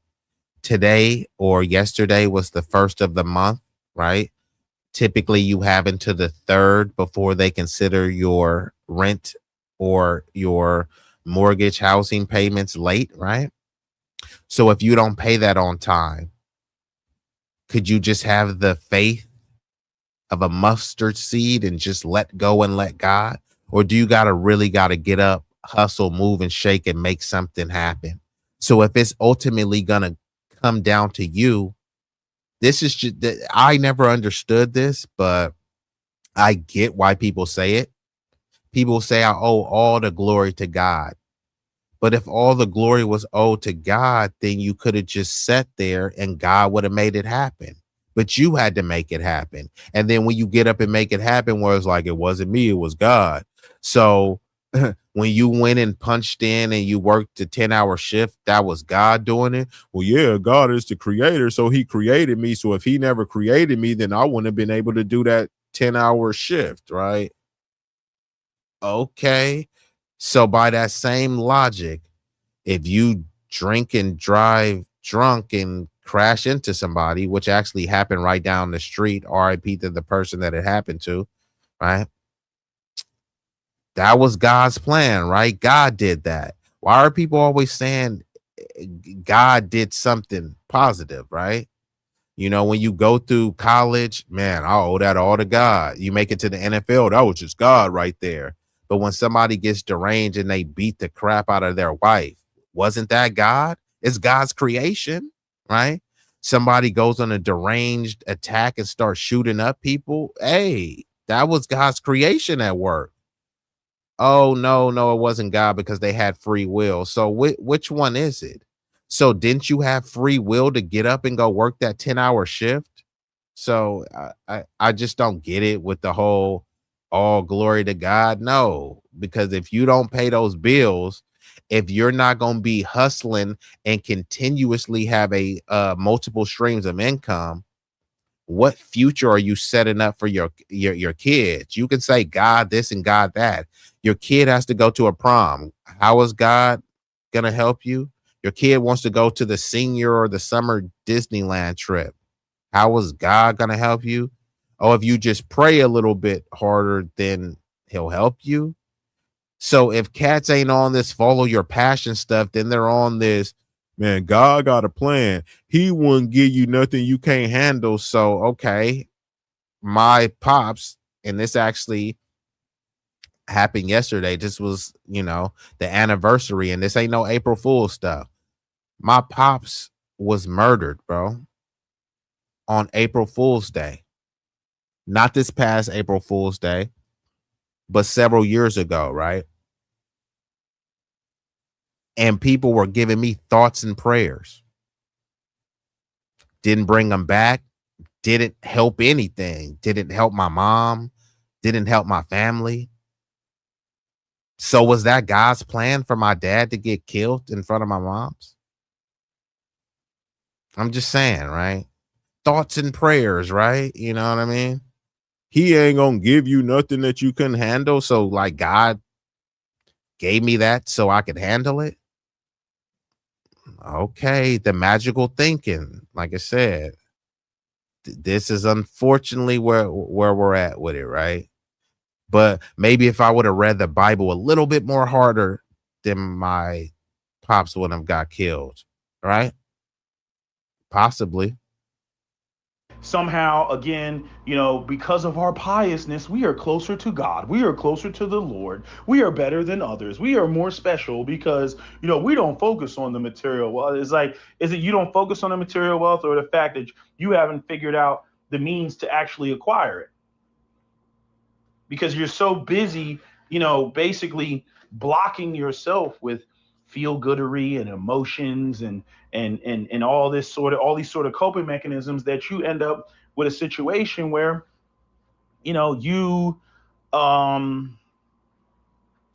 Today or yesterday was the first of the month, right? Typically you have until the third before they consider your rent or your mortgage housing payments late, right? So if you don't pay that on time, could you just have the faith of a mustard seed and just let go and let God? Or do you really gotta get up, hustle, move, and shake and make something happen? So if it's ultimately gonna come down to you, this is just that I never understood this, but I get why people say it. People say, I owe all the glory to God. But if all the glory was owed to God, then you could have just sat there and God would have made it happen. But you had to make it happen. And then when you get up and make it happen, where it's like, it wasn't me, it was God. So when you went and punched in and you worked a 10-hour shift, that was God doing it. Well, yeah, God is the creator, so he created me. So if he never created me, then I wouldn't have been able to do that 10-hour shift, right? Okay. So by that same logic, if you drink and drive drunk and crash into somebody, which actually happened right down the street, RIP to the person that it happened to, right? That was God's plan, right? God did that. Why are people always saying God did something positive, right? When you go through college, man, I owe that all to God. You make it to the NFL, that was just God right there. But when somebody gets deranged and they beat the crap out of their wife, wasn't that God? It's God's creation, right? Somebody goes on a deranged attack and starts shooting up people. Hey, that was God's creation at work. Oh, no, it wasn't God, because they had free will. So which one is it? So didn't you have free will to get up and go work that 10-hour shift? So I just don't get it with the whole all glory to God. No, because if you don't pay those bills, if you're not going to be hustling and continuously have a multiple streams of income, what future are you setting up for your kids? You can say God this and God that. Your kid has to go to a prom. How is God gonna help you? Your kid wants to go to the senior or the summer Disneyland trip. How is God gonna help you? Oh, if you just pray a little bit harder, then he'll help you. So if cats ain't on this follow your passion stuff, then they're on this, man, God got a plan. He wouldn't give you nothing you can't handle. So, okay, my pops, and this actually happened yesterday. This was, the anniversary, and this ain't no April Fool's stuff. My pops was murdered, bro, on April Fool's Day. Not this past April Fool's Day. but several years ago, right? And people were giving me thoughts and prayers. Didn't bring them back. Didn't help anything. Didn't help my mom. Didn't help my family. So was that God's plan for my dad to get killed in front of my mom's? I'm just saying, right? Thoughts and prayers, right? You know what I mean? He ain't gonna give you nothing that you couldn't handle. So, like, God gave me that so I could handle it. Okay, the magical thinking. Like I said, this is unfortunately where we're at with it, right? But maybe if I would have read the Bible a little bit more harder, then my pops wouldn't have got killed, right? Possibly. Somehow, again, because of our piousness, we are closer to God. We are closer to the Lord. We are better than others. We are more special because, we don't focus on the material wealth. It's like, is it you don't focus on the material wealth, or the fact that you haven't figured out the means to actually acquire it? Because you're so busy, basically blocking yourself with feel goodery and emotions and all these sort of coping mechanisms, that you end up with a situation where you um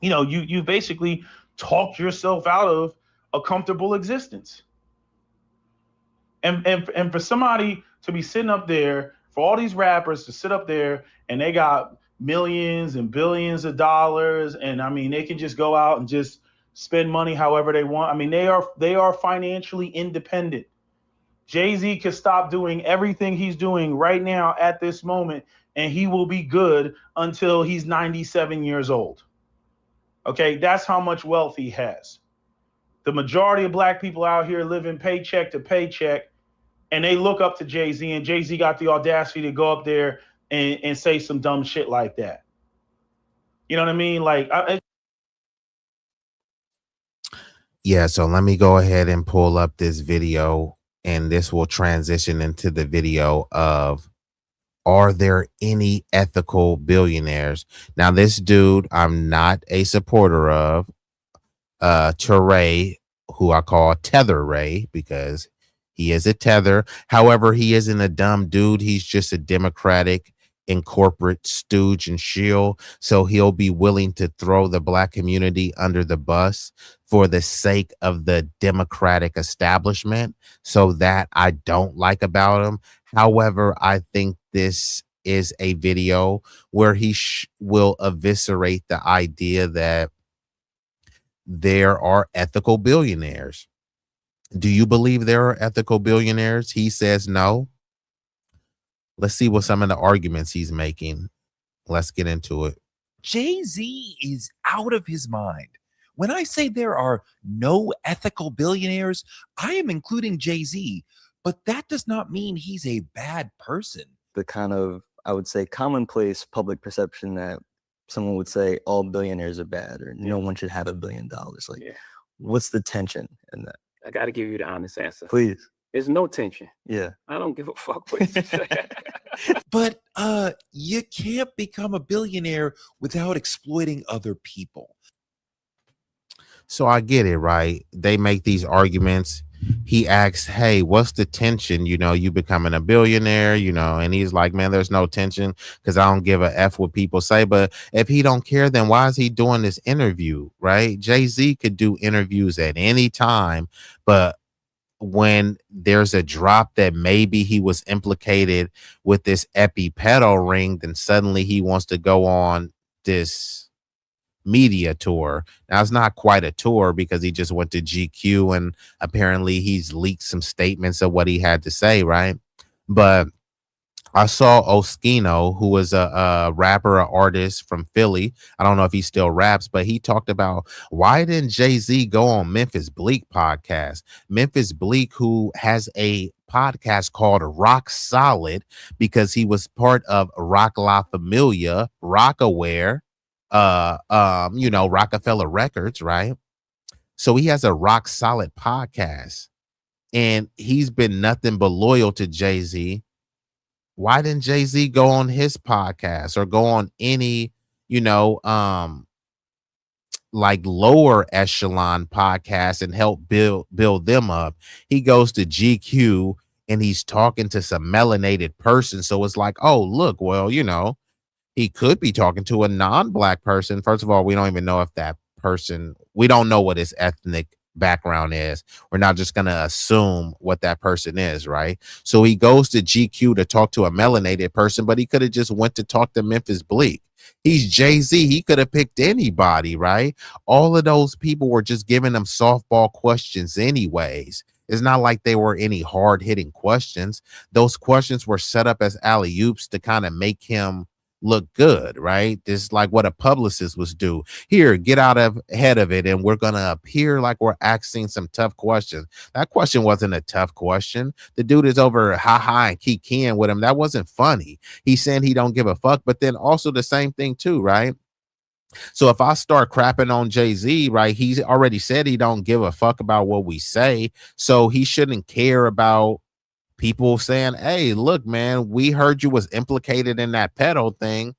you basically talked yourself out of a comfortable existence. And for somebody to be sitting up there, for all these rappers to sit up there and they got millions and billions of dollars, and I mean they can just go out and just spend money however they want. I mean they are financially independent. Jay-Z can stop doing everything he's doing right now at this moment, and he will be good until he's 97 years old. Okay, that's how much wealth he has. The majority of black people out here living paycheck to paycheck, and they look up to Jay-Z, and Jay-Z got the audacity to go up there and say some dumb shit like that. You know what I mean? Like, Yeah, so let me go ahead and pull up this video, and this will transition into the video of, are there any ethical billionaires? Now, this dude I'm not a supporter of, Teray, who I call Tether Ray, because he is a tether. However, he isn't a dumb dude. He's just a Democratic and corporate stooge and shill. So he'll be willing to throw the black community under the bus for the sake of the Democratic establishment. So that I don't like about him. However, I think this is a video where he will eviscerate the idea that there are ethical billionaires. Do you believe there are ethical billionaires? He says no. Let's see what some of the arguments he's making. Let's get into it. Jay-Z is out of his mind. When I say there are no ethical billionaires, I am including Jay-Z, but that does not mean he's a bad person. The kind of, I would say, commonplace public perception that someone would say all billionaires are bad, or no one should have $1 billion. Like, what's the tension in that? I got to give you the honest answer. Please. There's no tension. Yeah. I don't give a fuck what you say. But you can't become a billionaire without exploiting other people. So I get it, right? They make these arguments. He asks, hey, what's the tension? You becoming a billionaire, and he's like, man, there's no tension because I don't give a F what people say. But if he don't care, then why is he doing this interview, right? Jay-Z could do interviews at any time, but when there's a drop that maybe he was implicated with this EpiPedo ring, then suddenly he wants to go on this media tour. Now, it's not quite a tour because he just went to GQ and apparently he's leaked some statements of what he had to say, right? But I saw Oskino, who was a rapper, an artist from Philly. I don't know if he still raps, but he talked about, why didn't Jay-Z go on Memphis Bleak podcast? Memphis Bleak, who has a podcast called Rock Solid, because he was part of Rock La Familia, Rockaware, Rockefeller Records, right? So he has a Rock Solid podcast, and he's been nothing but loyal to Jay-Z. Why didn't Jay-Z go on his podcast or go on any you know, like lower echelon podcasts and help build them up. He goes to GQ and he's talking to some melanated person. So it's like, oh, look, well, you know, he could be talking to a non-black person. First of all, we don't even know if that person, we don't know what his ethnic background is. We're not just going to assume what that person is, right? So he goes to GQ to talk to a melanated person, but he could have just went to talk to Memphis Bleak. He's Jay-Z. He could have picked anybody, right? All of those people were just giving him softball questions anyways. It's not like they were any hard-hitting questions. Those questions were set up as alley-oops to kind of make him look good, right? This is like what a publicist was do. Here, get out of ahead of it, and we're gonna appear like we're asking some tough questions. That question wasn't a tough question. The dude is over ha and kikiing with him. That wasn't funny. He's saying he don't give a fuck, but then also the same thing too, right? So if I start crapping on Jay-Z, right, he's already said he don't give a fuck about what we say, so he shouldn't care about people saying, hey, look, man, we heard you was implicated in that pedo thing.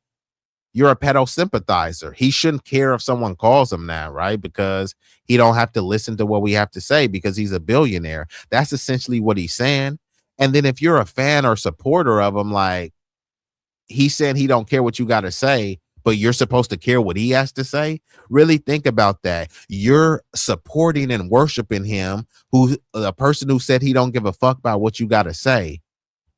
You're a pedo sympathizer. He shouldn't care if someone calls him that, right? Because he don't have to listen to what we have to say because he's a billionaire. That's essentially what he's saying. And then if you're a fan or supporter of him, like, he's saying he don't care what you got to say, but you're supposed to care what he has to say. Really think about that. You're supporting and worshiping him, who a person who said he don't give a fuck about what you got to say,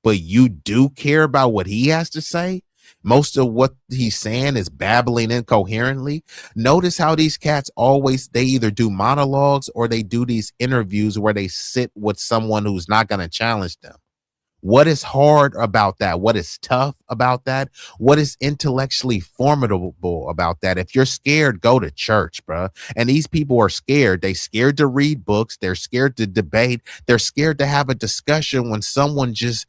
but you do care about what he has to say. Most of what he's saying is babbling incoherently. Notice how these cats always, they either do monologues or they do these interviews where they sit with someone who's not going to challenge them. What is hard about that? What is tough about that? What is intellectually formidable about that? If you're scared, go to church, bro. And these people are scared. They scared to read books. They're scared to debate. They're scared to have a discussion when someone just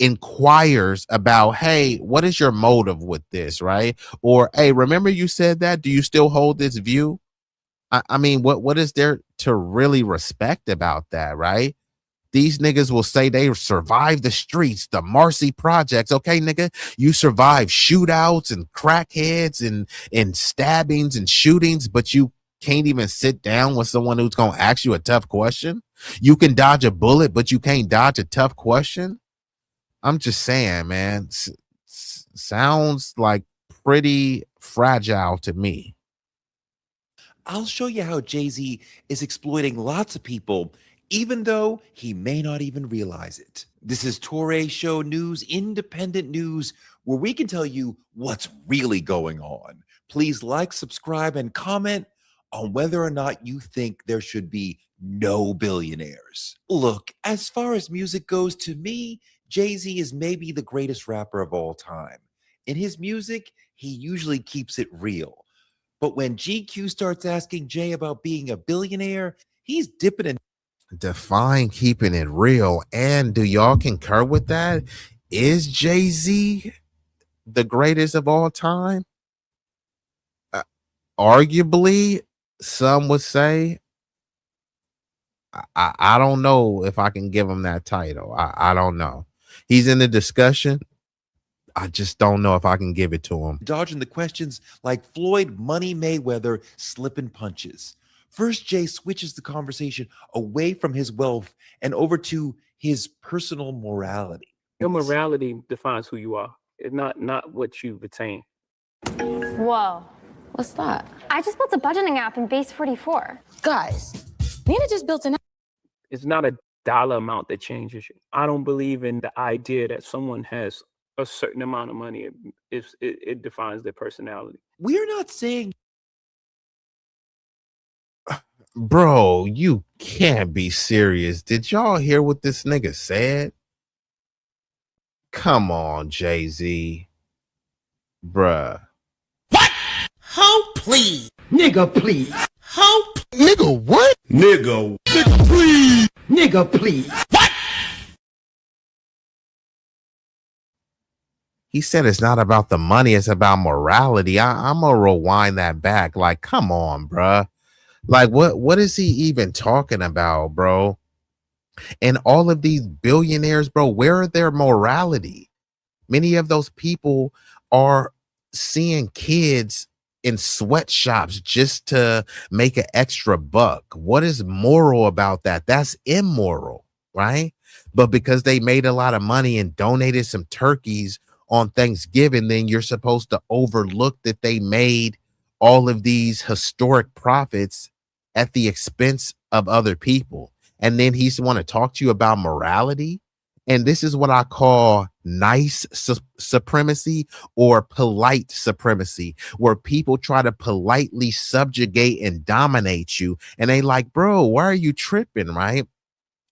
inquires about, hey, what is your motive with this, right? Or, hey, remember you said that? Do you still hold this view? I mean, what is there to really respect about that, right? These niggas will say they survived the streets, the Marcy projects. Okay, nigga, you survived shootouts and crackheads and stabbings and shootings, but you can't even sit down with someone who's going to ask you a tough question. You can dodge a bullet, but you can't dodge a tough question. I'm just saying, man, sounds like pretty fragile to me. I'll show you how Jay-Z is exploiting lots of people, even though he may not even realize it. This is Torre Show News, independent news, where we can tell you what's really going on. Please like, subscribe, and comment on whether or not you think there should be no billionaires. Look, as far as music goes, to me, Jay-Z is maybe the greatest rapper of all time. In his music, he usually keeps it real. But when GQ starts asking Jay about being a billionaire, he's dipping in. Define keeping it real. And do y'all concur with that? Is Jay-Z the greatest of all time? Arguably, some would say. I don't know if I can give him that title. I don't know. He's in the discussion. I just don't know if I can give it to him. Dodging the questions like Floyd Money Mayweather slipping punches. First, Jay switches the conversation away from his wealth and over to his personal morality. Your morality defines who you are. It's not what you've attained. Whoa. What's that? I just built a budgeting app in Base 44. Guys, Nina just built an app. It's not a dollar amount that changes you. I don't believe in the idea that someone has a certain amount of money. It defines their personality. We're not saying. Bro, you can't be serious. Did y'all hear what this nigga said? Come on, Jay-Z. Bruh. What? How please? Nigga, please. How? Nigga, what? Nigga. Nigga, please. Nigga, please. What? He said it's not about the money, it's about morality. I'm gonna rewind that back. Like, come on, bruh. Like, what is he even talking about, bro? And all of these billionaires, bro, where are their morality? Many of those people are seeing kids in sweatshops just to make an extra buck. What is moral about that? That's immoral, right? But because they made a lot of money and donated some turkeys on Thanksgiving, then you're supposed to overlook that they made all of these historic profits at the expense of other people. And then he's want to talk to you about morality. And this is what I call nice supremacy or polite supremacy, where people try to politely subjugate and dominate you. And they like, bro, why are you tripping, right?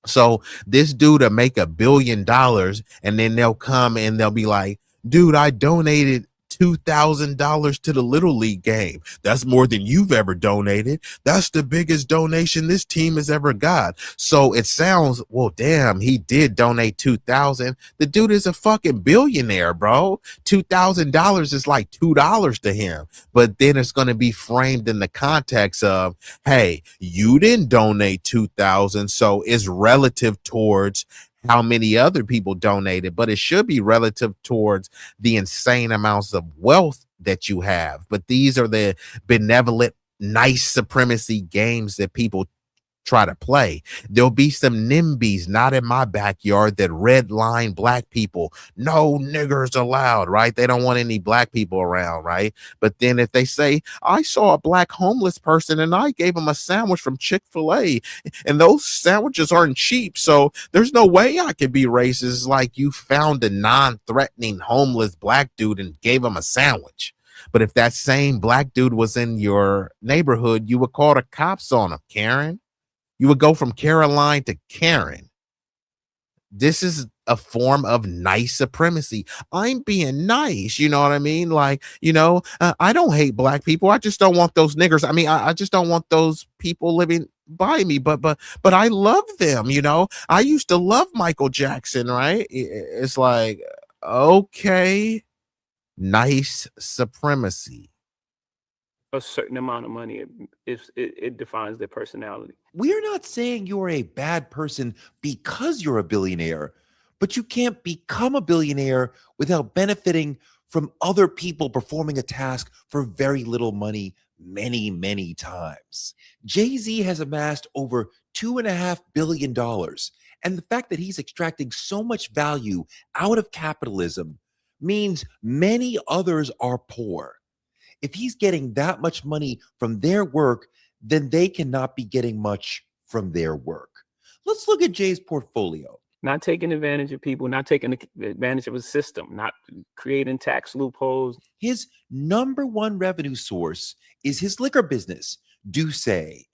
So this dude will make $1 billion and then they'll come and they'll be like, dude, I donated $2,000 to the Little League game. That's more than you've ever donated. That's the biggest donation this team has ever got. So it sounds, well, damn, he did donate $2,000. The dude is a fucking billionaire, bro. $2,000 is like $2 to him. But then it's going to be framed in the context of, hey, you didn't donate $2,000, so it's relative towards how many other people donated, but it should be relative towards the insane amounts of wealth that you have. But these are the benevolent, nice supremacy games that people try to play. There'll be some NIMBYs not in my backyard that red line black people. No niggers allowed, right? They don't want any black people around, right? But then if they say, I saw a black homeless person and I gave him a sandwich from Chick-fil-A and those sandwiches aren't cheap, so there's no way I could be racist. Like, you found a non-threatening homeless black dude and gave him a sandwich. But if that same black dude was in your neighborhood, you would call the cops on him, Karen. You would go from Caroline to Karen. This is a form of nice supremacy. I'm being nice. You know what I mean? Like, I don't hate black people. I just don't want those niggers. I mean, I just don't want those people living by me, but I love them. I used to love Michael Jackson, right? It's like, okay, nice supremacy. A certain amount of money, it defines their personality. We're not saying you're a bad person because you're a billionaire, but you can't become a billionaire without benefiting from other people performing a task for very little money many, many times. Jay-Z has amassed over $2.5 billion. And the fact that he's extracting so much value out of capitalism means many others are poor. If he's getting that much money from their work, then they cannot be getting much from their work. Let's look at Jay's portfolio. Not taking advantage of people, not taking advantage of a system, not creating tax loopholes. His number one revenue source is his liquor business, Douce.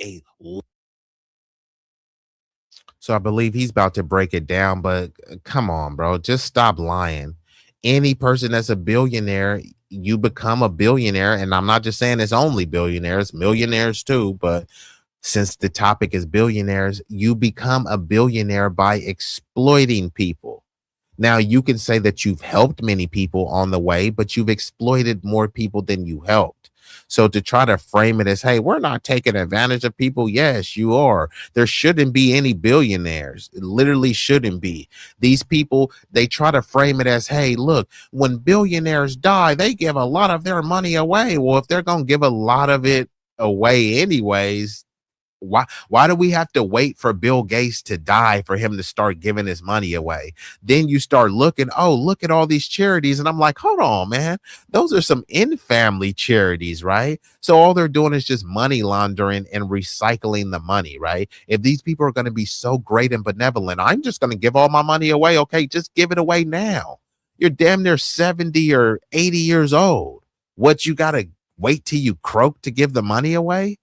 So I believe he's about to break it down, but come on, bro, just stop lying. Any person that's a billionaire, you become a billionaire. And I'm not just saying it's only billionaires, millionaires too. But since the topic is billionaires, you become a billionaire by exploiting people. Now, you can say that you've helped many people on the way, but you've exploited more people than you helped. So to try to frame it as, hey, we're not taking advantage of people. Yes, you are. There shouldn't be any billionaires. It literally shouldn't be. These people, they try to frame it as, hey, look, when billionaires die, they give a lot of their money away. Well, if they're going to give a lot of it away anyways, why do we have to wait for Bill Gates to die for him to start giving his money away? Then you start looking, oh, look at all these charities. And I'm like, hold on, man. Those are some in-family charities, right? So all they're doing is just money laundering and recycling the money, right? If these people are going to be so great and benevolent, I'm just going to give all my money away. Okay, just give it away now. You're damn near 70 or 80 years old. What, you got to wait till you croak to give the money away?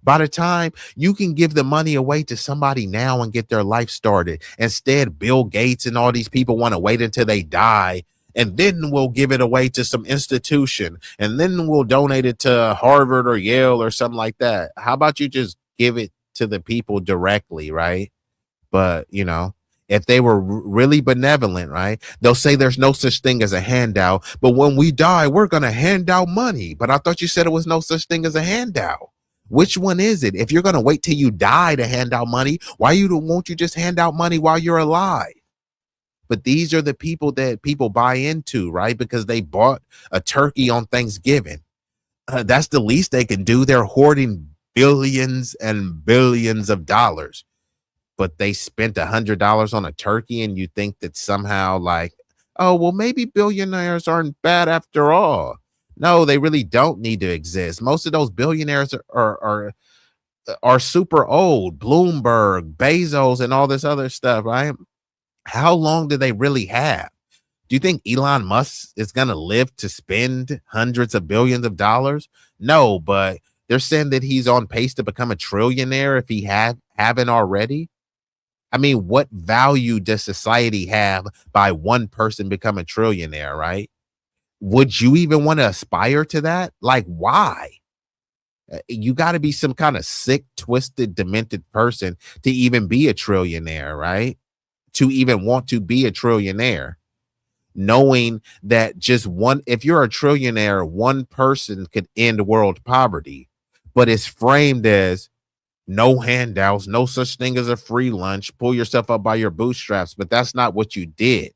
By the time you can give the money away to somebody now and get their life started, instead, Bill Gates and all these people want to wait until they die, and then we'll give it away to some institution, and then we'll donate it to Harvard or Yale or something like that. How about you just give it to the people directly, right? But, if they were really benevolent, right, they'll say there's no such thing as a handout, but when we die, we're going to hand out money. But I thought you said it was no such thing as a handout. Which one is it? If you're going to wait till you die to hand out money, won't you just hand out money while you're alive? But these are the people that people buy into, right? Because they bought a turkey on Thanksgiving. That's the least they can do. They're hoarding billions and billions of dollars, but they spent $100 on a turkey, and you think that somehow, like, oh, well, maybe billionaires aren't bad after all. No, they really don't need to exist. Most of those billionaires are super old. Bloomberg, Bezos, and all this other stuff, right? How long do they really have? Do you think Elon Musk is going to live to spend hundreds of billions of dollars? No, but they're saying that he's on pace to become a trillionaire if he haven't already. I mean, what value does society have by one person become a trillionaire, right? Would you even want to aspire to that? Like, why? You got to be some kind of sick, twisted, demented person to even be a trillionaire, right? To even want to be a trillionaire, knowing that just one, if you're a trillionaire, one person could end world poverty, but it's framed as no handouts, no such thing as a free lunch, pull yourself up by your bootstraps. But that's not what you did.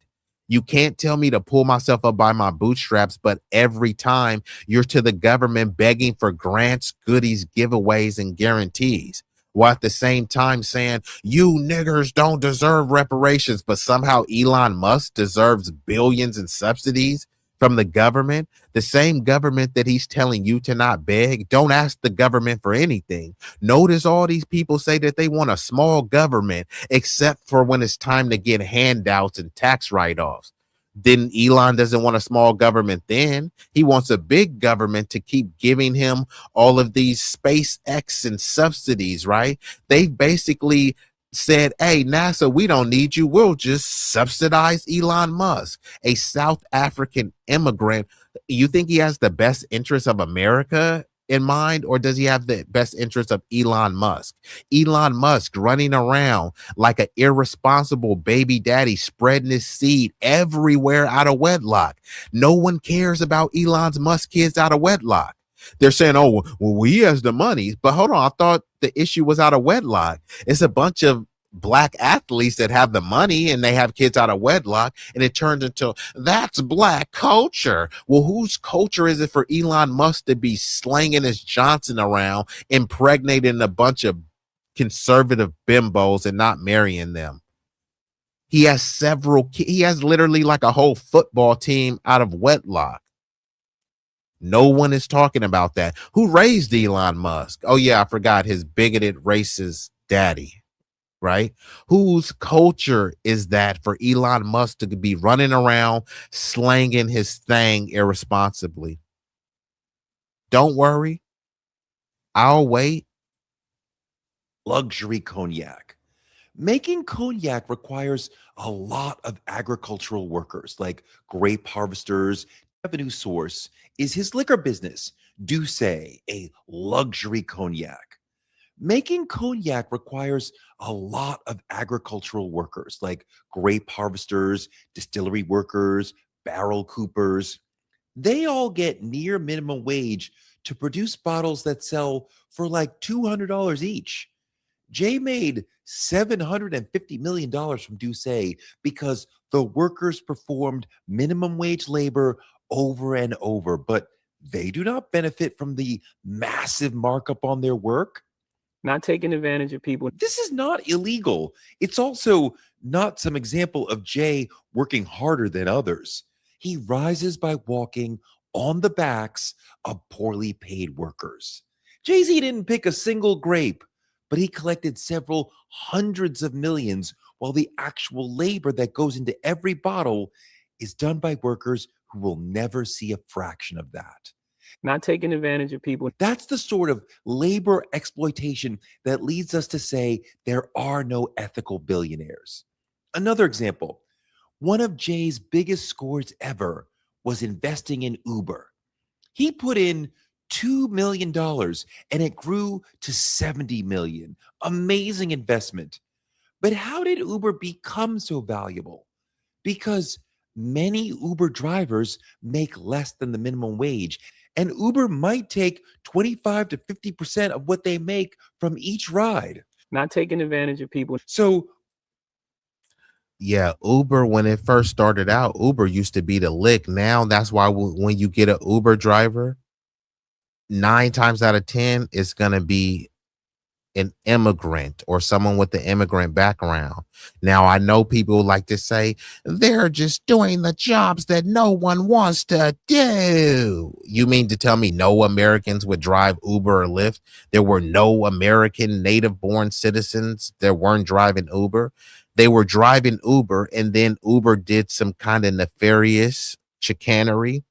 You can't tell me to pull myself up by my bootstraps, but every time you're to the government begging for grants, goodies, giveaways, and guarantees, while at the same time saying you niggers don't deserve reparations, but somehow Elon Musk deserves billions in subsidies from the government, the same government that he's telling you to not beg. Don't ask the government for anything. Notice all these people say that they want a small government, except for when it's time to get handouts and tax write-offs. Then Elon doesn't want a small government then. He wants a big government to keep giving him all of these SpaceX and subsidies, right? They've basically said, hey, NASA, we don't need you. We'll just subsidize Elon Musk, a South African immigrant. You think he has the best interest of America in mind, or does he have the best interest of Elon Musk? Elon Musk running around like an irresponsible baby daddy, spreading his seed everywhere out of wedlock. No one cares about Elon Musk kids out of wedlock. They're saying, oh, well, he has the money. But hold on, I thought the issue was out of wedlock. It's a bunch of black athletes that have the money and they have kids out of wedlock, and it turns into that's black culture. Well, whose culture is it for Elon Musk to be slanging his Johnson around, impregnating a bunch of conservative bimbos and not marrying them? He has he has literally like a whole football team out of wedlock. No one is talking about that. Who raised Elon Musk? Oh yeah, I forgot, his bigoted racist daddy. Right? Whose culture is that for Elon Musk to be running around slanging his thing irresponsibly? Don't worry, I'll wait. Luxury cognac. Making cognac requires a lot of agricultural workers, like grape harvesters. Revenue source is his liquor business, Douce, a luxury cognac. Making cognac requires a lot of agricultural workers, like grape harvesters, distillery workers, barrel coopers. They all get near minimum wage to produce bottles that sell for like $200 each. Jay made $750 million from Douce because the workers performed minimum wage labor over and over, but they do not benefit from the massive markup on their work. Not taking advantage of people. This is not illegal. It's also not some example of Jay working harder than others. He rises by walking on the backs of poorly paid workers. Jay-Z didn't pick a single grape, but he collected several hundreds of millions, while the actual labor that goes into every bottle is done by workers who will never see a fraction of that. Not taking advantage of people. That's the sort of labor exploitation that leads us to say there are no ethical billionaires. Another example, one of Jay's biggest scores ever was investing in Uber. He put in $2 million and it grew to $70 million. Amazing investment. But how did Uber become so valuable? Because many Uber drivers make less than the minimum wage, and Uber might take 25 to 50% of what they make from each ride. Not taking advantage of people. So Yeah, Uber, when it first started out, Uber used to be the lick. Now that's why when you get an Uber driver, 9 times out of 10, it's going to be an immigrant or someone with the immigrant background. Now, I know people like to say they're just doing the jobs that no one wants to do. You mean to tell me no Americans would drive Uber or Lyft? There were no American native born citizens that weren't driving Uber. They were driving Uber, and then Uber did some kind of nefarious chicanery.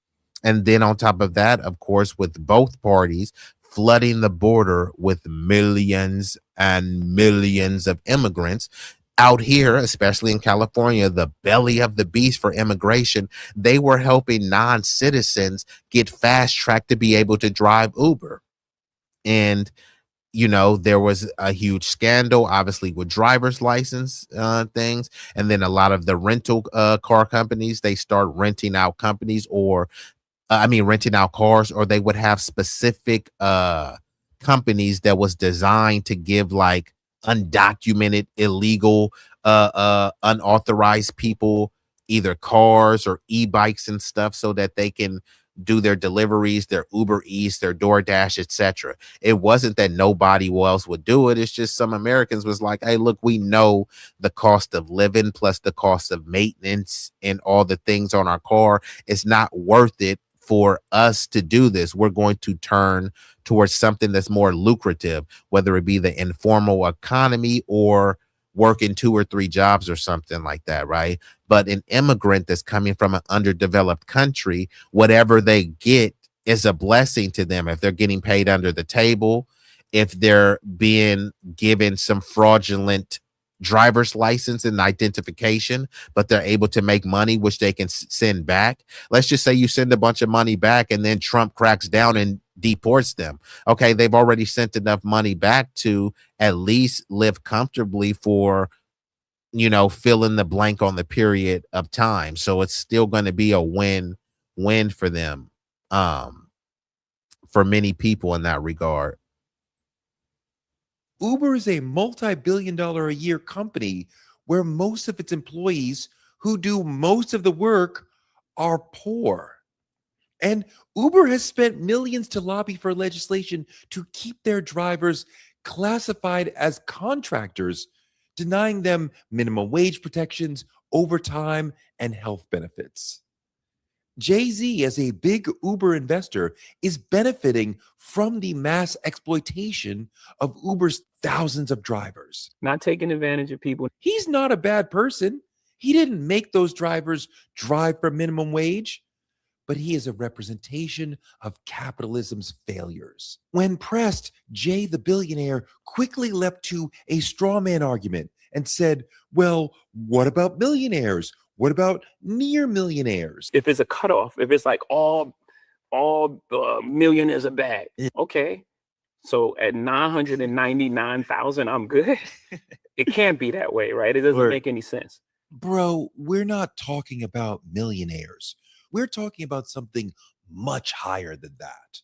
And then on top of that, of course, with both parties flooding the border with millions and millions of immigrants out here, especially in California, the belly of the beast for immigration, they were helping non-citizens get fast tracked to be able to drive Uber. And there was a huge scandal, obviously, with driver's license things. And then a lot of the rental car companies, they start renting out companies or renting out cars, or they would have specific companies that was designed to give like undocumented, illegal, unauthorized people either cars or e-bikes and stuff so that they can do their deliveries, their Uber Eats, their DoorDash, etc. It wasn't that nobody else would do it. It's just some Americans was like, hey, look, we know the cost of living plus the cost of maintenance and all the things on our car. It's not worth it for us to do this. We're going to turn towards something that's more lucrative, whether it be the informal economy or working 2 or 3 jobs or something like that, right? But an immigrant that's coming from an underdeveloped country, whatever they get is a blessing to them. If they're getting paid under the table, if they're being given some fraudulent driver's license and identification, but they're able to make money, which they can send back. Let's just say you send a bunch of money back and then Trump cracks down and deports them. Okay, they've already sent enough money back to at least live comfortably for, fill in the blank on the period of time. So it's still going to be a win for them, for many people in that regard. Uber is a multi-billion-dollar a year company where most of its employees who do most of the work are poor. And Uber has spent millions to lobby for legislation to keep their drivers classified as contractors, denying them minimum wage protections, overtime, and health benefits. Jay-Z, as a big Uber investor, is benefiting from the mass exploitation of Uber's thousands of drivers. Not taking advantage of people. He's not a bad person. He didn't make those drivers drive for minimum wage, but he is a representation of capitalism's failures. When pressed, Jay the billionaire quickly leapt to a straw man argument and said, well, what about millionaires? What about near millionaires? If it's a cutoff, if it's like all millionaires are bad, okay. So at 999,000, I'm good. It can't be that way, right? It doesn't make any sense. Bro, we're not talking about millionaires. We're talking about something much higher than that.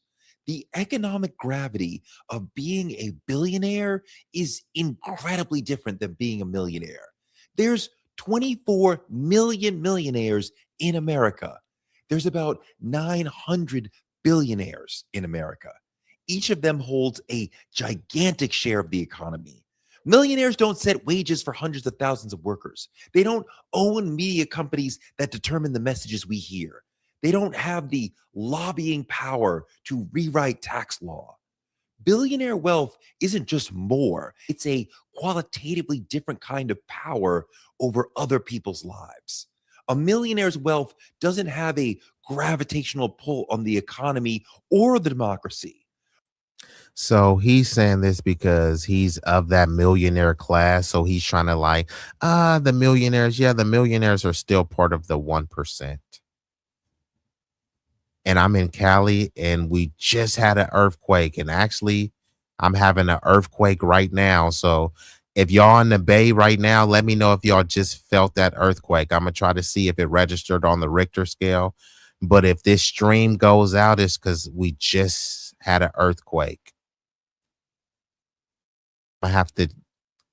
The economic gravity of being a billionaire is incredibly different than being a millionaire. There's 24 million millionaires in America. There's about 900 billionaires in America. Each of them holds a gigantic share of the economy. Millionaires don't set wages for hundreds of thousands of workers. They don't own media companies that determine the messages we hear. They don't have the lobbying power to rewrite tax law. Billionaire wealth isn't just more, it's a qualitatively different kind of power over other people's lives. A millionaire's wealth doesn't have a gravitational pull on the economy or the democracy. So he's saying this because he's of that millionaire class. So he's trying to like, the millionaires. Yeah, the millionaires are still part of the 1%. And I'm in Cali and we just had an earthquake. And actually, I'm having an earthquake right now. So if y'all in the Bay right now, let me know if y'all just felt that earthquake. I'm going to try to see if it registered on the Richter scale. But if this stream goes out, it's because we just had an earthquake. I have to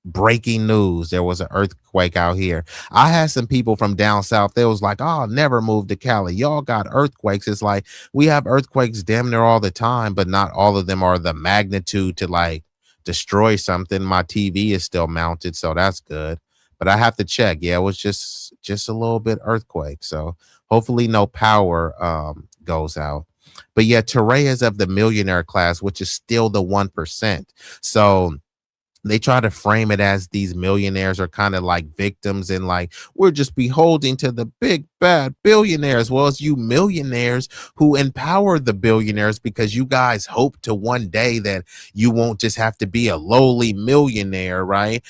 breaking news, there was an earthquake out here. I had some people from down south, they was like, oh, I'll never move to Cali, y'all got earthquakes. It's like we have earthquakes damn near all the time, but not all of them are the magnitude to like destroy something. My TV is still mounted, so that's good, but I have to check. Yeah, it was just a little bit earthquake, so hopefully no power goes out. But yeah, Teray is of the millionaire class, which is still the 1%. So they try to frame it as these millionaires are kind of like victims and like we're just beholding to the big bad billionaires. Well, it's you millionaires who empower the billionaires, because you guys hope to one day that you won't just have to be a lowly millionaire, right?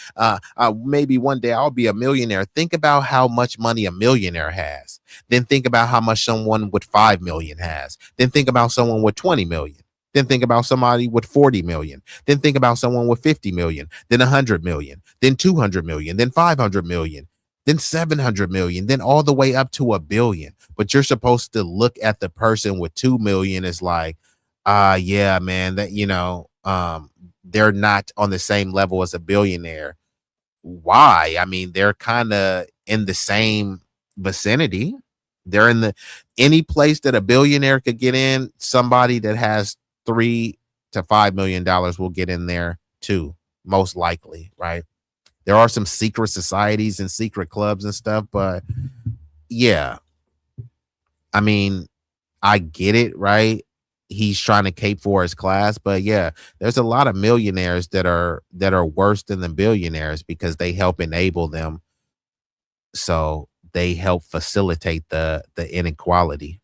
Maybe one day I'll be a millionaire. Think about how much money a millionaire has. Then think about how much someone with 5 million has. Then think about someone with 20 million. Then think about somebody with 40 million. Then think about someone with 50 million, then 100 million, then 200 million, then 500 million, then 700 million, then all the way up to a billion. But you're supposed to look at the person with 2 million as like, yeah, man, that, they're not on the same level as a billionaire. Why? I mean, they're kind of in the same vicinity. They're in any place that a billionaire could get in, somebody that has $3 to $5 million will get in there too, most likely, right? There are some secret societies and secret clubs and stuff, but yeah, I mean, I get it, right? He's trying to cape for his class, but yeah, there's a lot of millionaires that are worse than the billionaires because they help enable them, so they help facilitate the inequality.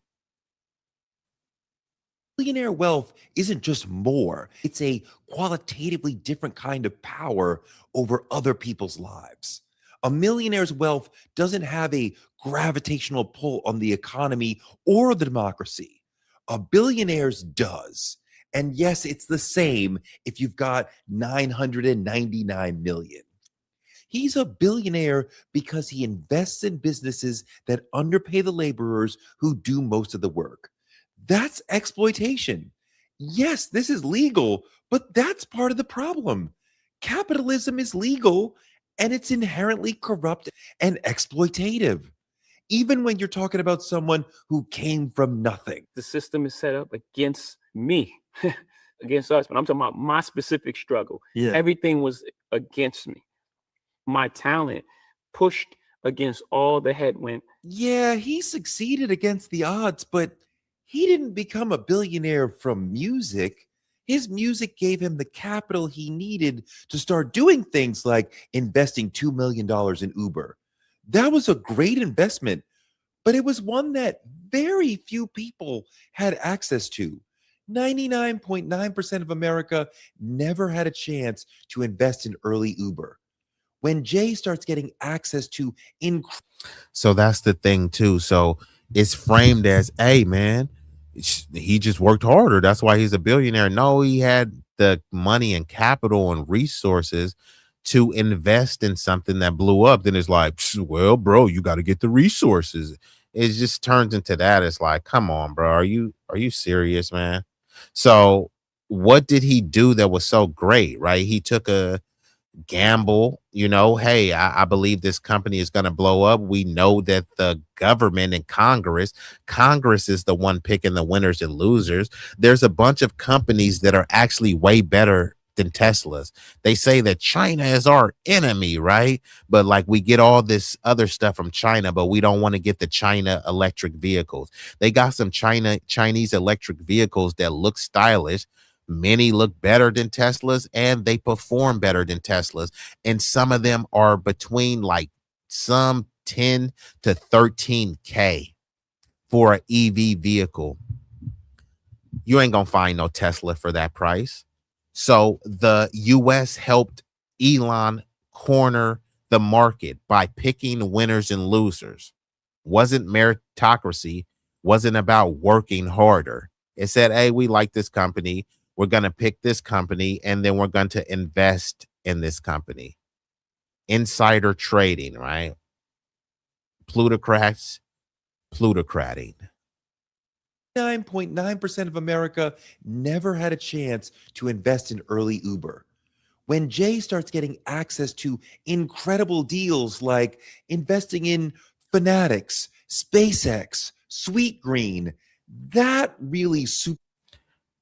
Billionaire wealth isn't just more, it's a qualitatively different kind of power over other people's lives. A millionaire's wealth doesn't have a gravitational pull on the economy or the democracy. A billionaire's does. And yes, it's the same if you've got 999 million. He's a billionaire because he invests in businesses that underpay the laborers who do most of the work. That's exploitation. Yes, this is legal, but that's part of the problem. Capitalism is legal and it's inherently corrupt and exploitative, even when you're talking about someone who came from nothing. The system is set up against me, against us, but I'm talking about my specific struggle. Yeah. Everything was against me. My talent pushed against all the headwind. Yeah, he succeeded against the odds, but he didn't become a billionaire from music. His music gave him the capital he needed to start doing things like investing $2 million in Uber. That was a great investment, but it was one that very few people had access to. 99.9% of America never had a chance to invest in early Uber. When Jay starts getting access to So that's the thing too. So it's framed as, hey man, he just worked harder, that's why he's a billionaire. No, he had the money and capital and resources to invest in something that blew up. Then it's like, well, bro, you got to get the resources. It just turns into that. It's like, come on, bro, are you serious, man? So what did he do that was so great, right? He took a gamble, hey, I believe this company is going to blow up. We know that the government and Congress is the one picking the winners and losers. There's a bunch of companies that are actually way better than Tesla's. They say that China is our enemy, right? But like we get all this other stuff from China, but we don't want to get the China electric vehicles. They got some Chinese electric vehicles that look stylish. Many look better than Teslas and they perform better than Teslas. And some of them are between like some 10 to 13K for an EV vehicle. You ain't gonna find no Tesla for that price. So the US helped Elon corner the market by picking winners and losers. Wasn't meritocracy, wasn't about working harder. It said, hey, we like this company. We're going to pick this company and then we're going to invest in this company. Insider trading, right? Plutocrating. 9.9% of America never had a chance to invest in early Uber. When Jay starts getting access to incredible deals like investing in Fanatics, SpaceX, Sweet Green, that really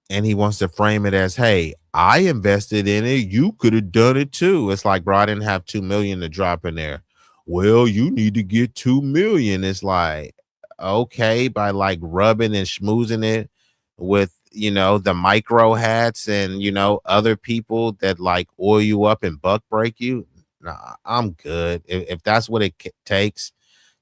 and he wants to frame it as, hey, I invested in it, you could have done it too. It's like, bro, I didn't have 2 million to drop in there. Well, you need to get 2 million. It's like, okay, by like rubbing and schmoozing it with, the micro hats and, other people that like oil you up and buck break you. Nah, I'm good. If that's what it takes,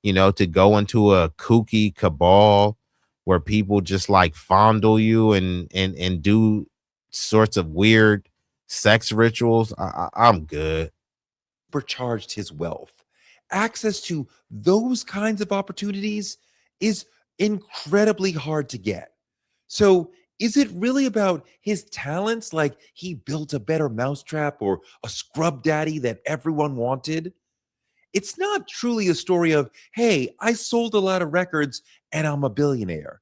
to go into a kooky cabal where people just like fondle you and do sorts of weird sex rituals, I'm good. supercharged his wealth. Access to those kinds of opportunities is incredibly hard to get. So, is it really about his talents, like he built a better mousetrap or a scrub daddy that everyone wanted? It's not truly a story of, hey, I sold a lot of records and I'm a billionaire.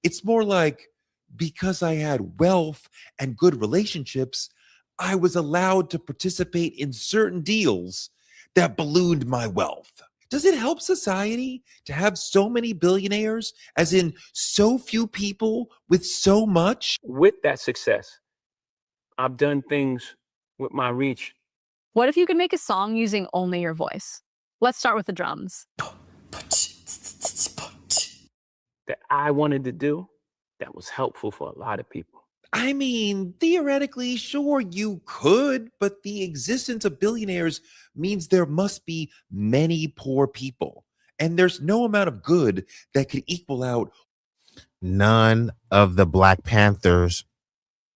It's more like, because I had wealth and good relationships, I was allowed to participate in certain deals that ballooned my wealth. Does it help society to have so many billionaires, as in so few people with so much? With that success, I've done things with my reach What if you could make a song using only your voice? Let's start with the drums. that I wanted to do that was helpful for a lot of people. I mean, theoretically, sure, you could, but the existence of billionaires means there must be many poor people. And there's no amount of good that could equal out. None of the Black Panthers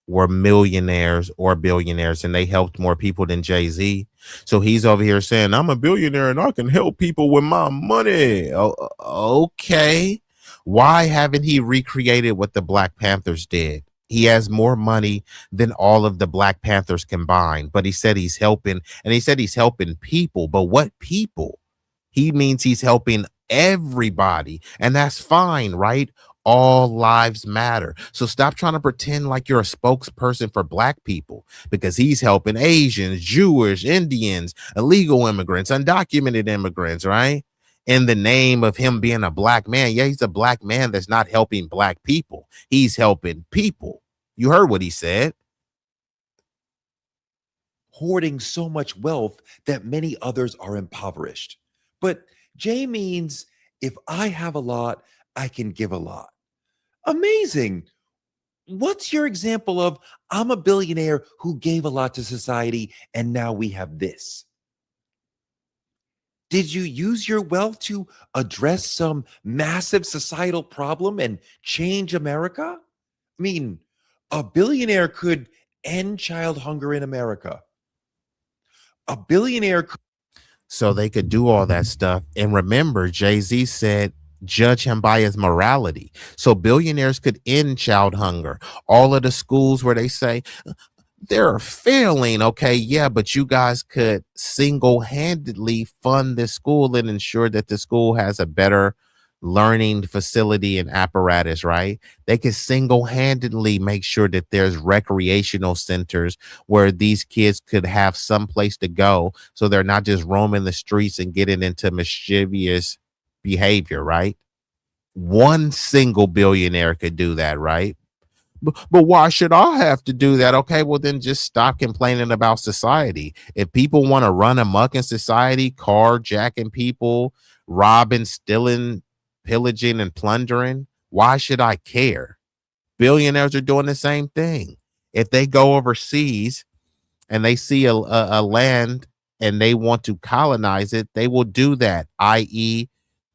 were millionaires or billionaires, and they helped more people than Jay-Z. So he's over here saying, I'm a billionaire and I can help people with my money. Oh, okay. Why haven't he recreated what the Black Panthers did? He has more money than all of the Black Panthers combined, but he said he's helping, and he said he's helping people. But what people? He means he's helping everybody, and that's fine, right? All lives matter. So stop trying to pretend like you're a spokesperson for Black people, because he's helping Asians, Jewish, Indians, illegal immigrants, undocumented immigrants, right? In the name of him being a Black man. Yeah, he's a Black man that's not helping Black people. He's helping people. You heard what he said. Hoarding so much wealth that many others are impoverished. But Jay means, if I have a lot, I can give a lot. Amazing. What's your example of, I'm a billionaire who gave a lot to society and now we have this? Did you use your wealth to address some massive societal problem and change America? I mean, a billionaire could end child hunger in America. A billionaire could. So they could do all that stuff. And remember, Jay-Z said, judge him by his morality. So billionaires could end child hunger. All of the schools where they say they're failing, okay, yeah, but you guys could single-handedly fund this school and ensure that the school has a better learning facility and apparatus, right? They could single-handedly make sure that there's recreational centers where these kids could have some place to go, so they're not just roaming the streets and getting into mischievous behavior, right? One single billionaire could do that, right? But why should I have to do that? Okay, well then just stop complaining about society. If people want to run amok in society, carjacking people, robbing, stealing, pillaging, and plundering, why should I care? Billionaires are doing the same thing. If they go overseas and they see a land and they want to colonize it, they will do that, i.e.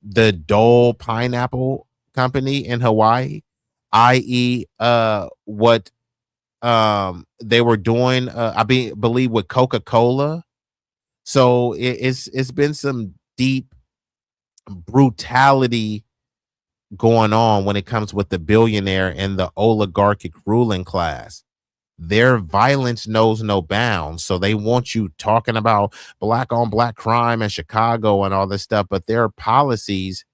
the Dole Pineapple Company in Hawaii, i.e. what they were doing, believe with Coca-Cola. So it's been some deep brutality going on when it comes with the billionaire and the oligarchic ruling class. Their violence knows no bounds. So they want you talking about Black on Black crime in Chicago and all this stuff, but their policies,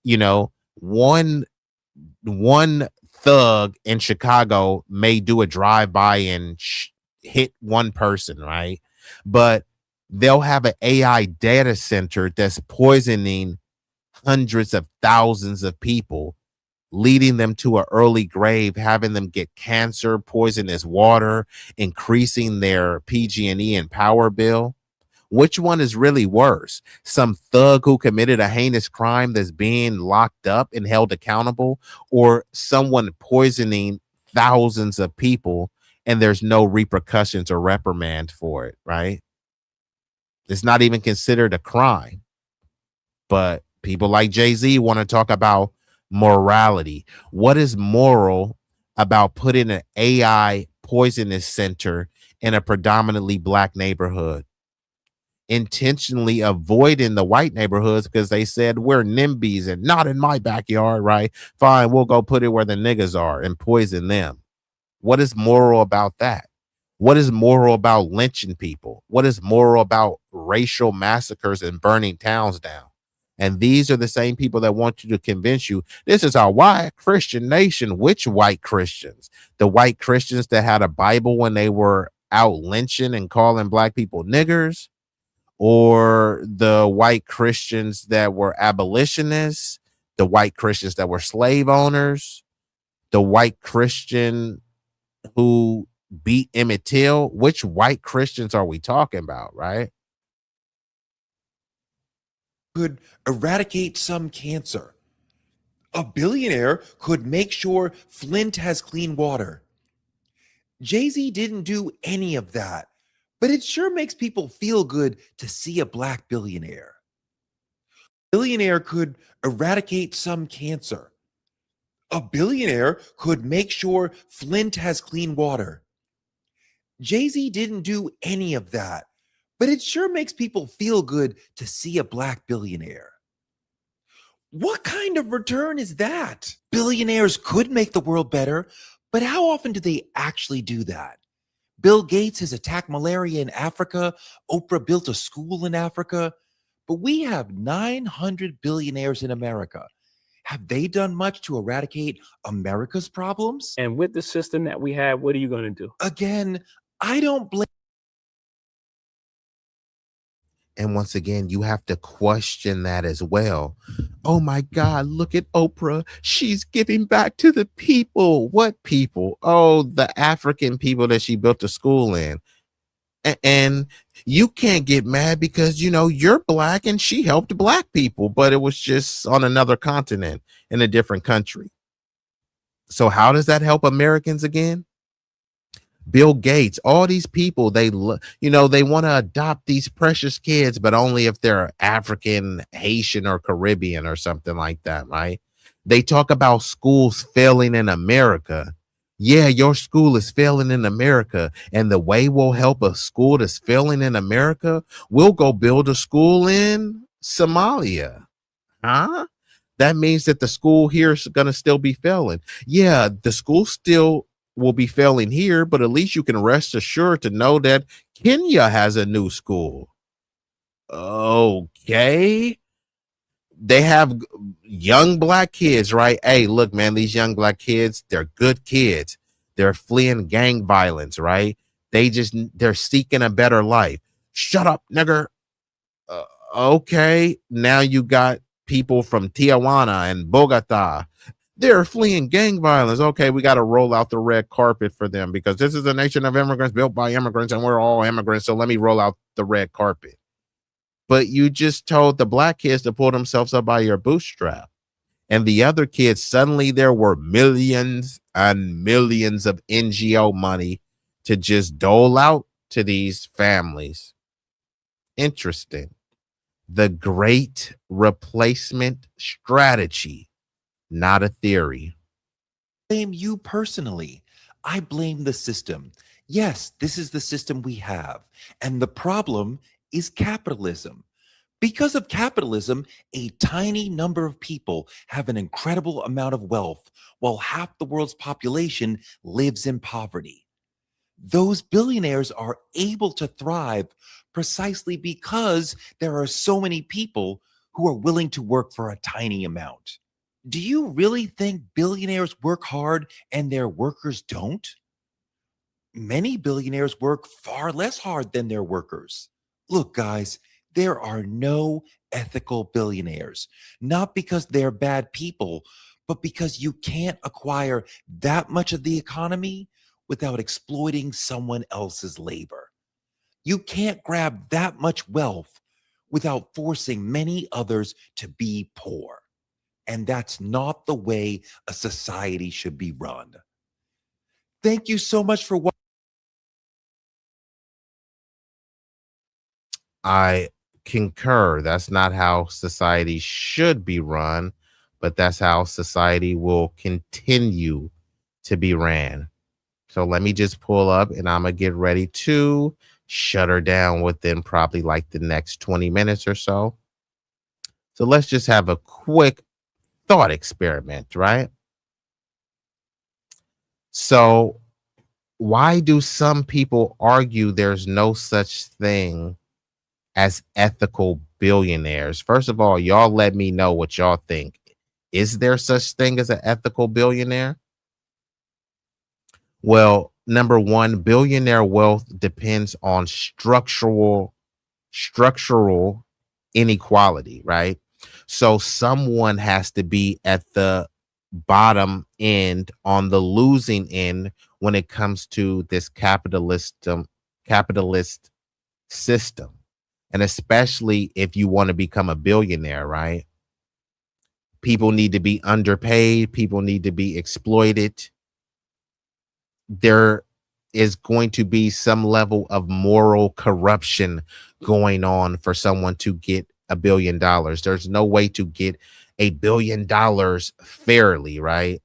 one thug in Chicago may do a drive-by and hit one person, right? But they'll have an AI data center that's poisoning hundreds of thousands of people, leading them to an early grave, having them get cancer, poisonous water, increasing their PG&E and power bill. Which one is really worse? Some thug who committed a heinous crime that's being locked up and held accountable, or someone poisoning thousands of people and there's no repercussions or reprimand for it, right? It's not even considered a crime. But people like Jay-Z want to talk about morality. What is moral about putting an AI poisonous center in a predominantly black neighborhood, intentionally avoiding the white neighborhoods because they said we're NIMBYs and not in my backyard, right? Fine, we'll go put it where the niggas are and poison them. What is moral about that? What is moral about lynching people? What is moral about racial massacres and burning towns down? And these are the same people that want you to convince you this is a white Christian nation. Which white Christians? The white Christians that had a Bible when they were out lynching and calling black people niggers? Or the white Christians that were abolitionists, the white Christians that were slave owners, the white Christian who beat Emmett Till? Which white Christians are we talking about, right? Could eradicate some cancer. A billionaire could make sure Flint has clean water. Jay-Z didn't do any of that, but it sure makes people feel good to see a black billionaire. Billionaire could eradicate some cancer. A billionaire could make sure Flint has clean water. Jay-Z didn't do any of that, but it sure makes people feel good to see a black billionaire. What kind of return is that? Billionaires could make the world better, but how often do they actually do that? Bill Gates has attacked malaria in Africa. Oprah built a school in Africa. But we have 900 billionaires in America. Have they done much to eradicate America's problems? And with the system that we have, what are you going to do? Again, I don't blame. And once again, you have to question that as well. Oh my God, look at Oprah. She's giving back to the people. What people? Oh, the African people that she built a school in. And you can't get mad because, you know, you're black and she helped black people, but it was just on another continent in a different country. So how does that help Americans again? Bill Gates, all these people, they want to adopt these precious kids, but only if they're African, Haitian, or Caribbean or something like that, right? They talk about schools failing in America. Yeah, your school is failing in America. And the way we'll help a school that's failing in America, we'll go build a school in Somalia. Huh? That means that the school here is going to still be failing. Yeah, the school still will be failing here, but at least you can rest assured to know that Kenya has a new school. Okay. They have young black kids, right? Hey, look, man, these young black kids, they're good kids. They're fleeing gang violence, right? They're seeking a better life. Shut up, nigger. Okay. Now you got people from Tijuana and Bogota. They're fleeing gang violence. Okay, we got to roll out the red carpet for them because this is a nation of immigrants built by immigrants and we're all immigrants. So let me roll out the red carpet. But you just told the black kids to pull themselves up by your bootstrap. And the other kids, suddenly there were millions and millions of NGO money to just dole out to these families. Interesting. The great replacement strategy, not a theory. Blame you personally. I blame the system. Yes, this is the system we have. And the problem is capitalism. Because of capitalism, a tiny number of people have an incredible amount of wealth, while half the world's population lives in poverty. Those billionaires are able to thrive precisely because there are so many people who are willing to work for a tiny amount. Do you really think billionaires work hard and their workers don't? many billionaires work far less hard than their workers. Look, guys, there are no ethical billionaires, not because they're bad people, but because you can't acquire that much of the economy without exploiting someone else's labor. You can't grab that much wealth without forcing many others to be poor. And that's not the way a society should be run. Thank you so much for watching. I concur. That's not how society should be run, but that's how society will continue to be ran. So let me just pull up and I'm going to get ready to shut her down within probably like the next 20 minutes or so. So let's just have a quick thought experiment, right? So why do some people argue there's no such thing as ethical billionaires? First of all, y'all let me know what y'all think. Is there such thing as an ethical billionaire? Well, number one, billionaire wealth depends on structural inequality, right? So someone has to be at the bottom end, on the losing end, when it comes to this capitalist system. And especially if you want to become a billionaire, right? People need to be underpaid, people need to be exploited. There is going to be some level of moral corruption going on for someone to get $1 billion. There's no way to get $1 billion fairly, right?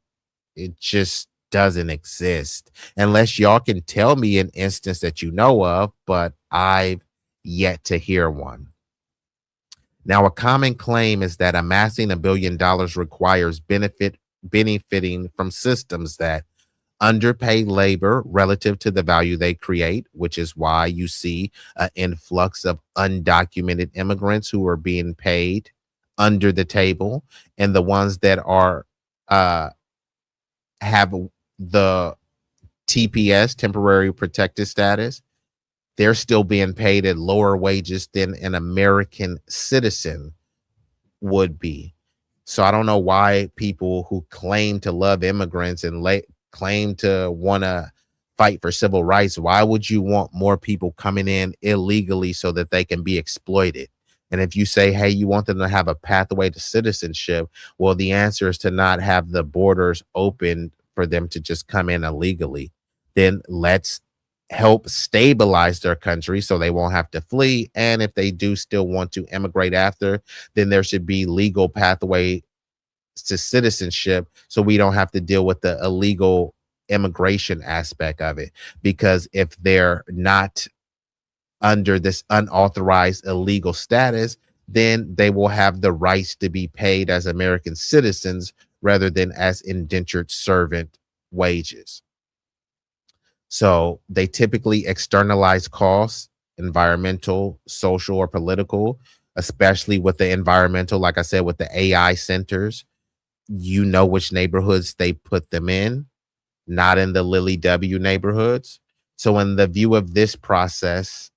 It just doesn't exist unless y'all can tell me an instance that you know of, but I've yet to hear one. Now, a common claim is that amassing $1 billion requires benefiting from systems that underpay labor relative to the value they create, which is why you see an influx of undocumented immigrants who are being paid under the table, and the ones that are have the TPS, temporary protected status, they're still being paid at lower wages than an American citizen would be. So I don't know why people who claim to love immigrants and claim to want to fight for civil rights, why would you want more people coming in illegally so that they can be exploited? And if you say, hey, you want them to have a pathway to citizenship, well, the answer is to not have the borders open for them to just come in illegally. Then let's help stabilize their country so they won't have to flee. And if they do still want to immigrate after, then there should be legal pathway to citizenship so we don't have to deal with the illegal immigration aspect of it. Because if they're not under this unauthorized illegal status, then they will have the rights to be paid as American citizens rather than as indentured servant wages. So they typically externalize costs, environmental, social, or political, especially with the environmental, like I said, with the AI centers. You know which neighborhoods they put them in, not in the Lily W neighborhoods. So in the view of this process,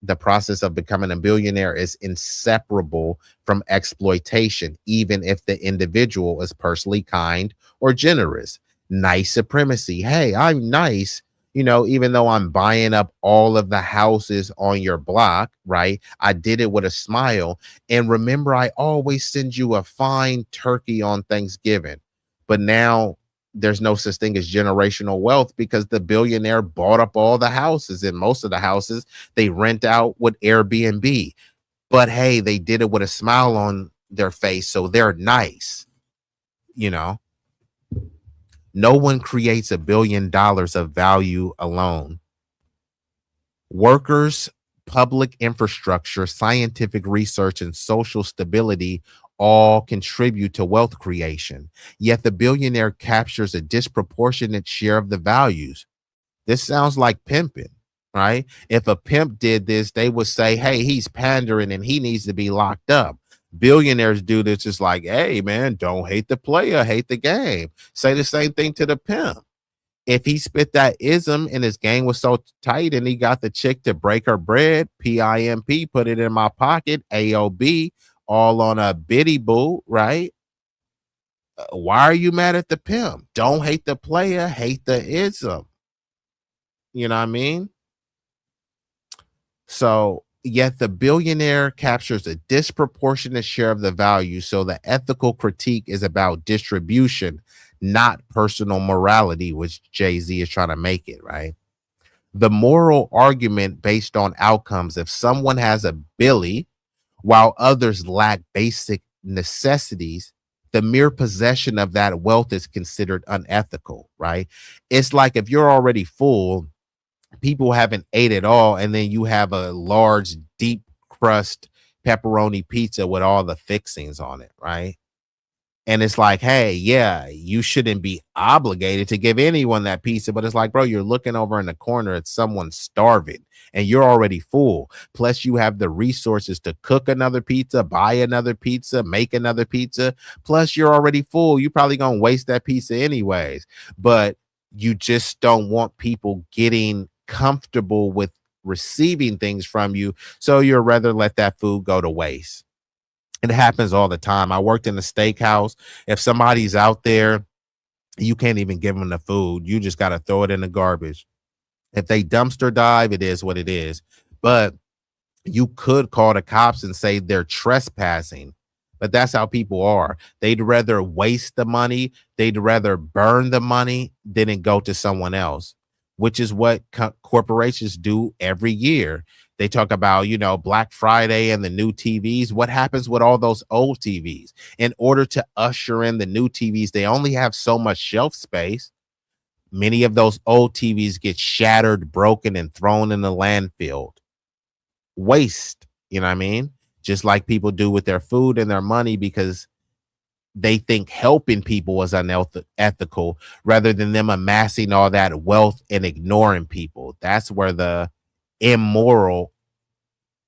the process of becoming a billionaire is inseparable from exploitation, even if the individual is personally kind or generous. Nice supremacy. Hey, I'm nice, even though I'm buying up all of the houses on your block, right? I did it with a smile. And remember, I always send you a fine turkey on Thanksgiving. But now there's no such thing as generational wealth because the billionaire bought up all the houses, and most of the houses they rent out with Airbnb. But hey, they did it with a smile on their face, so they're nice. No one creates $1 billion of value alone. Workers, public infrastructure, scientific research, and social stability all contribute to wealth creation. Yet the billionaire captures a disproportionate share of the values. This sounds like pimping, right? If a pimp did this, they would say, hey, he's pandering and he needs to be locked up. Billionaires do this just like, hey, man, don't hate the player, hate the game. Say the same thing to the pimp. If he spit that ism and his gang was so tight and he got the chick to break her bread, PIMP, put it in my pocket, AOB, all on a biddy boo, right? Why are you mad at the pimp? Don't hate the player, hate the ism. You know what I mean? So, yet the billionaire captures a disproportionate share of the value. So, the ethical critique is about distribution, not personal morality, which Jay-Z is trying to make it, right? The moral argument based on outcomes. If someone has a billy while others lack basic necessities, the mere possession of that wealth is considered unethical, right? It's like if you're already full, people haven't ate it all, and then you have a large, deep crust pepperoni pizza with all the fixings on it, right? And it's like, hey, yeah, you shouldn't be obligated to give anyone that pizza. But it's like, bro, you're looking over in the corner at someone starving and you're already full. Plus, you have the resources to cook another pizza, buy another pizza, make another pizza. Plus, you're already full. You're probably going to waste that pizza anyways. But you just don't want people getting comfortable with receiving things from you. So you'd rather let that food go to waste. It happens all the time. I worked in a steakhouse. If somebody's out there, you can't even give them the food. You just got to throw it in the garbage. If they dumpster dive, it is what it is. But you could call the cops and say they're trespassing. But that's how people are. They'd rather waste the money. They'd rather burn the money than it go to someone else, which is what corporations do every year. They talk about, Black Friday and the new TVs. What happens with all those old TVs? In order to usher in the new TVs, they only have so much shelf space. Many of those old TVs get shattered, broken, and thrown in the landfill. Waste, you know what I mean? Just like people do with their food and their money, because they think helping people is unethical rather than them amassing all that wealth and ignoring people. That's where the immoral,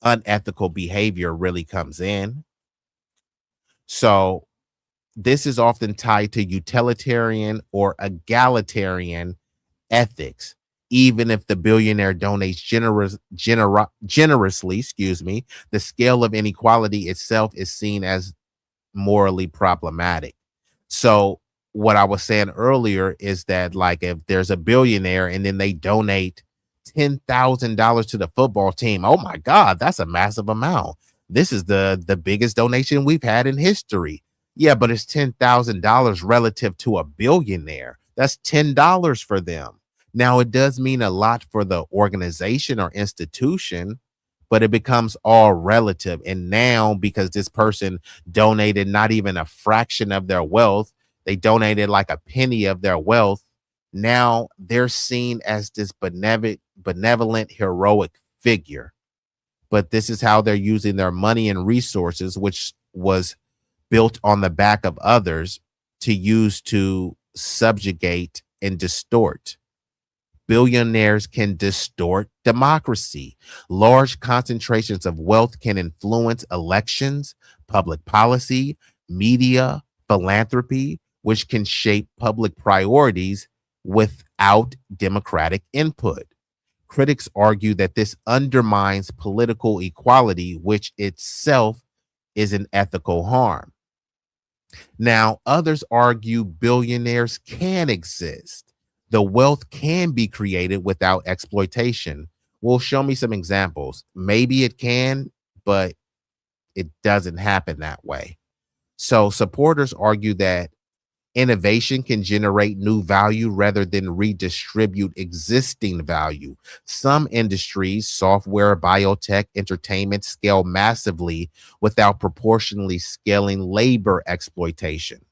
unethical behavior really comes in. So this is often tied to utilitarian or egalitarian ethics. Even if the billionaire donates generously, the scale of inequality itself is seen as morally problematic. So what I was saying earlier is that, like, if there's a billionaire and then they donate $10,000 to the football team, oh my God, that's a massive amount. This is the biggest donation we've had in history. Yeah, but it's $10,000 relative to a billionaire. That's $10 for them. Now, it does mean a lot for the organization or institution, but it becomes all relative. And now, because this person donated not even a fraction of their wealth, they donated like a penny of their wealth. Now they're seen as this benevolent, heroic figure. But this is how they're using their money and resources, which was built on the back of others, to use to subjugate and distort. Billionaires can distort democracy. Large concentrations of wealth can influence elections, public policy, media, philanthropy, which can shape public priorities without democratic input. Critics argue that this undermines political equality, which itself is an ethical harm. Now, others argue billionaires can exist. The wealth can be created without exploitation. Well, show me some examples. Maybe it can, but it doesn't happen that way. So supporters argue that innovation can generate new value rather than redistribute existing value. Some industries, software, biotech, entertainment, scale massively without proportionally scaling labor exploitation.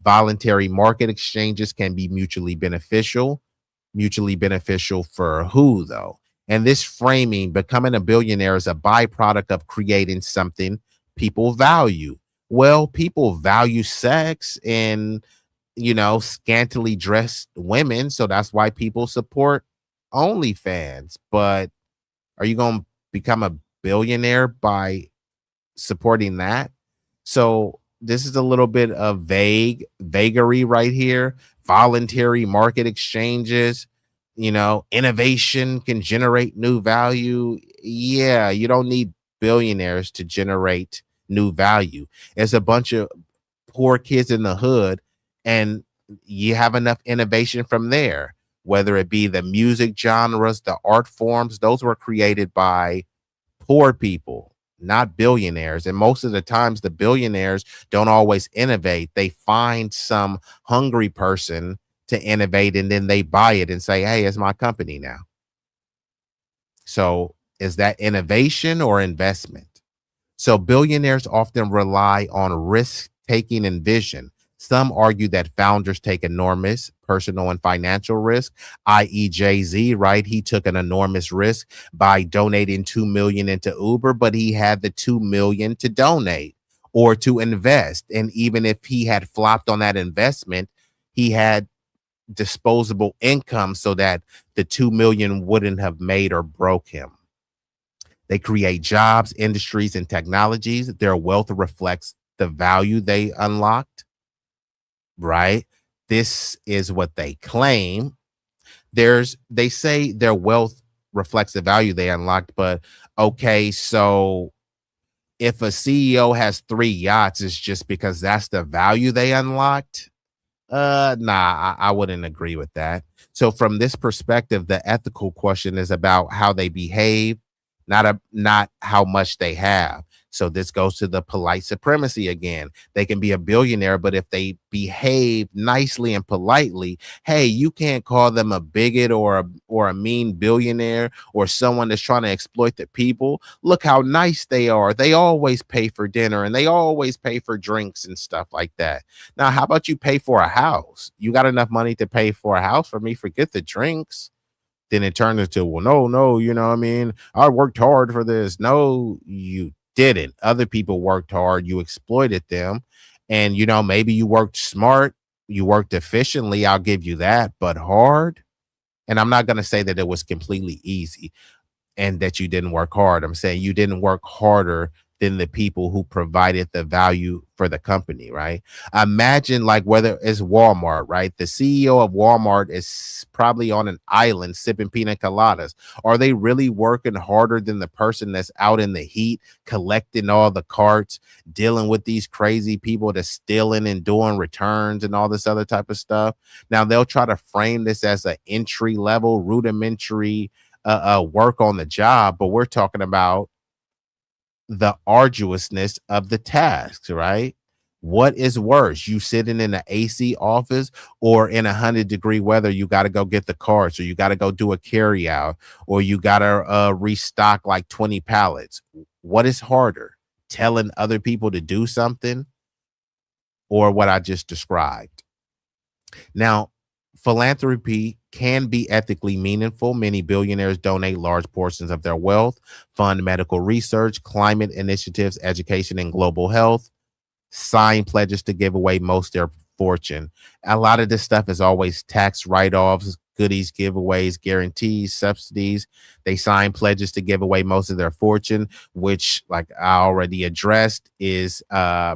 Voluntary market exchanges can be mutually beneficial. Mutually beneficial for who, though? And this framing, becoming a billionaire is a byproduct of creating something people value. Well, people value sex and, scantily dressed women. So that's why people support OnlyFans. But are you going to become a billionaire by supporting that? So this is a little bit of vagary right here. Voluntary market exchanges, innovation can generate new value. Yeah, you don't need billionaires to generate new value. It's a bunch of poor kids in the hood, and you have enough innovation from there, whether it be the music genres, the art forms. Those were created by poor people, not billionaires. And most of the times the billionaires don't always innovate. They find some hungry person to innovate, and then they buy it and say, hey, it's my company now. So is that innovation or investment? So billionaires often rely on risk taking and vision. Some argue that founders take enormous personal and financial risk, i.e. Jay-Z, right? He took an enormous risk by donating $2 million into Uber, but he had the $2 million to donate or to invest. And even if he had flopped on that investment, he had disposable income so that the $2 million wouldn't have made or broke him. They create jobs, industries, and technologies. Their wealth reflects the value they unlocked, right? This is what they claim. They say their wealth reflects the value they unlocked, but okay, so if a CEO has 3 yachts, it's just because that's the value they unlocked? Nah, I wouldn't agree with that. So from this perspective, the ethical question is about how they behave, not how much they have. So this goes to the polite supremacy again. They can be a billionaire, but if they behave nicely and politely, hey, you can't call them a bigot or a mean billionaire or someone that's trying to exploit the people. Look how nice they are. They always pay for dinner and they always pay for drinks and stuff like that. Now, how about you pay for a house? You got enough money to pay for a house for me? Forget the drinks. Then it turned into, well, no, I worked hard for this. No, you didn't. Other people worked hard. You exploited them. And, maybe you worked smart. You worked efficiently. I'll give you that. But hard. And I'm not going to say that it was completely easy and that you didn't work hard. I'm saying you didn't work harder than the people who provided the value for the company, right? Imagine like whether it's Walmart, right? The CEO of Walmart is probably on an island sipping pina coladas. Are they really working harder than the person that's out in the heat, collecting all the carts, dealing with these crazy people that's stealing and doing returns and all this other type of stuff? Now they'll try to frame this as an entry level, rudimentary work on the job, but we're talking about the arduousness of the tasks, right? What is worse, you sitting in an AC office or in 100-degree weather? You got to go get the carts, or you got to go do a carry out, or you got to restock like 20 pallets. What is harder, telling other people to do something or what I just described? Now, philanthropy can be ethically meaningful. Many billionaires donate large portions of their wealth, fund medical research, climate initiatives, education, and global health, sign pledges to give away most of their fortune. A lot of this stuff is always tax write-offs, goodies, giveaways, guarantees, subsidies. They sign pledges to give away most of their fortune, which, like I already addressed, is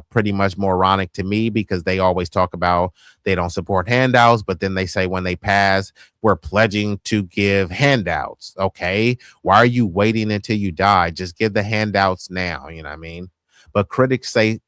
pretty much moronic to me, because they always talk about they don't support handouts, but then they say when they pass, we're pledging to give handouts. Okay, why are you waiting until you die? Just give the handouts now, you know what I mean? But critics say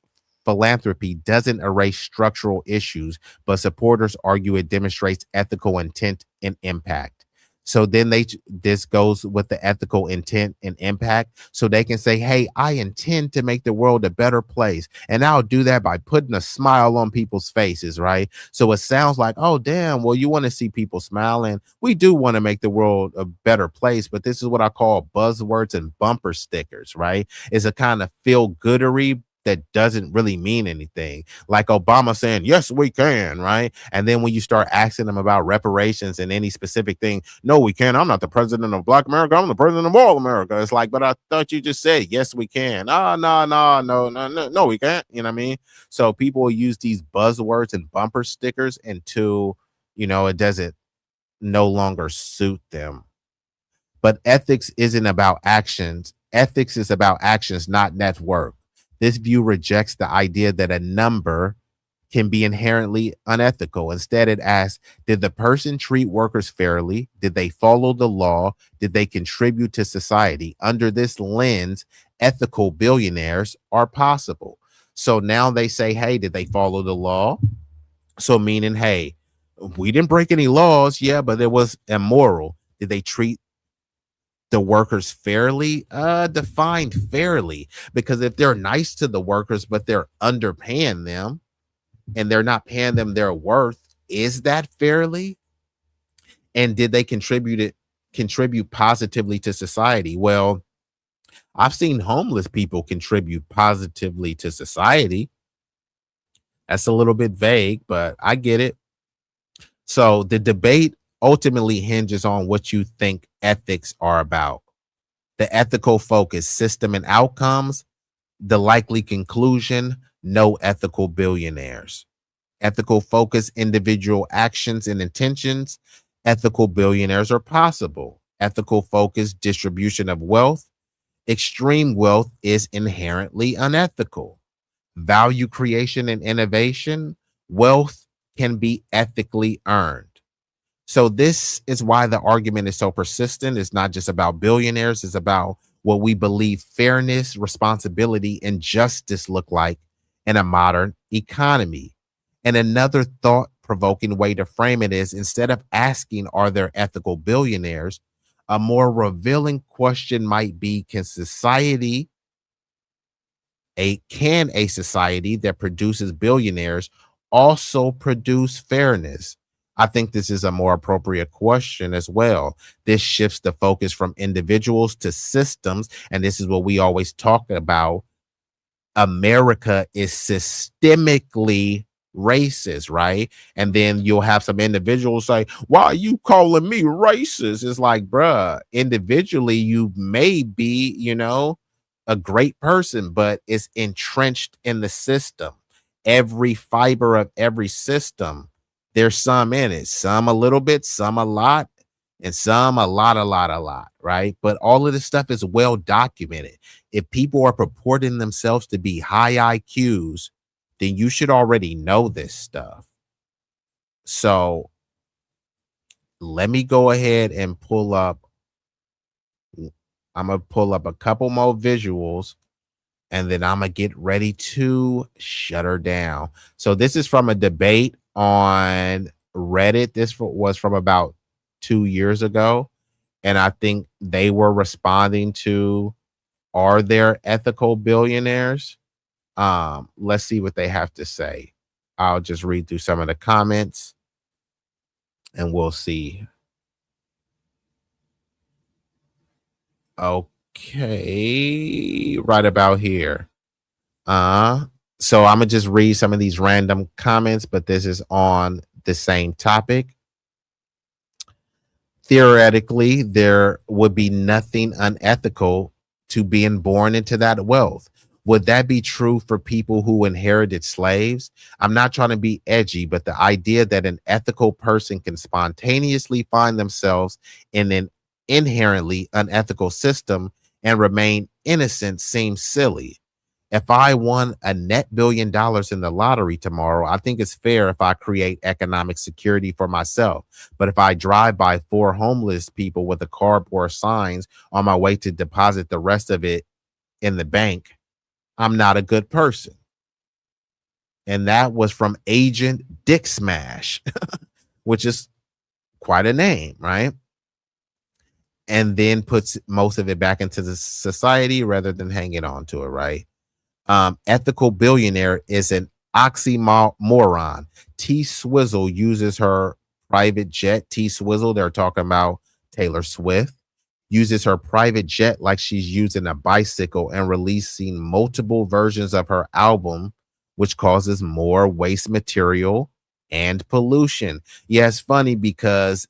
philanthropy doesn't erase structural issues, but supporters argue it demonstrates ethical intent and impact. So then this goes with the ethical intent and impact. So they can say, hey, I intend to make the world a better place. And I'll do that by putting a smile on people's faces, right? So it sounds like, oh, damn, well, you want to see people smiling. We do want to make the world a better place. But this is what I call buzzwords and bumper stickers, right? It's a kind of feel-goodery that doesn't really mean anything. Like Obama saying, yes, we can, right? And then when you start asking them about reparations and any specific thing, no, we can't. I'm not the president of Black America. I'm the president of all America. It's like, but I thought you just said, yes, we can. No, we can't. You know what I mean? So people use these buzzwords and bumper stickers until, it doesn't no longer suit them. But ethics isn't about actions. Ethics is about actions, not network. This view rejects the idea that a number can be inherently unethical. Instead, it asks, did the person treat workers fairly? Did they follow the law? Did they contribute to society? Under this lens, ethical billionaires are possible. So now they say, hey, did they follow the law? So meaning, hey, we didn't break any laws, yeah, but it was immoral. Did they treat the workers fairly? Defined fairly, because if they're nice to the workers but they're underpaying them and they're not paying them their worth, is that fairly? And did they contribute positively to society? Well, I've seen homeless people contribute positively to society. That's a little bit vague, but I get it. So the debate ultimately hinges on what you think ethics are about. The ethical focus, system and outcomes. The likely conclusion, no ethical billionaires. Ethical focus, individual actions and intentions. Ethical billionaires are possible. Ethical focus, distribution of wealth. Extreme wealth is inherently unethical. Value creation and innovation. Wealth can be ethically earned. So this is why the argument is so persistent. It's not just about billionaires. It's about what we believe fairness, responsibility, and justice look like in a modern economy. And another thought-provoking way to frame it is, instead of asking, are there ethical billionaires, a more revealing question might be, can a society that produces billionaires also produce fairness? I think this is a more appropriate question as well. This shifts the focus from individuals to systems. And this is what we always talk about. America is systemically racist, right? And then you'll have some individuals say, why are you calling me racist? It's like, bruh, individually, you may be, a great person, but it's entrenched in the system. Every fiber of every system, there's some in it, some a little bit, some a lot, and some a lot, right? But all of this stuff is well documented. If people are purporting themselves to be high IQs, then you should already know this stuff. So let me go ahead and pull up. I'm going to pull up a couple more visuals, and then I'm going to get ready to shut her down. So this is from a debate on Reddit. This was from about 2 years ago. And I think they were responding to, are there ethical billionaires? Let's see what they have to say. I'll just read through some of the comments and we'll see. Okay, right about here. So I'm gonna just read some of these random comments, but this is on the same topic. Theoretically, there would be nothing unethical to being born into that wealth. Would that be true for people who inherited slaves? I'm not trying to be edgy, but the idea that an ethical person can spontaneously find themselves in an inherently unethical system and remain innocent seems silly. If I won a net $1 billion in the lottery tomorrow, I think it's fair if I create economic security for myself. But if I drive by 4 homeless people with a cardboard signs on my way to deposit the rest of it in the bank, I'm not a good person. And that was from Agent Dick Smash, which is quite a name, right? And then puts most of it back into the society rather than hanging on to it, right? Ethical billionaire is an oxymoron. T Swizzle uses her private jet. T Swizzle, they're talking about Taylor Swift, uses her private jet like she's using a bicycle and releasing multiple versions of her album, which causes more waste material and pollution. Yeah, it's funny because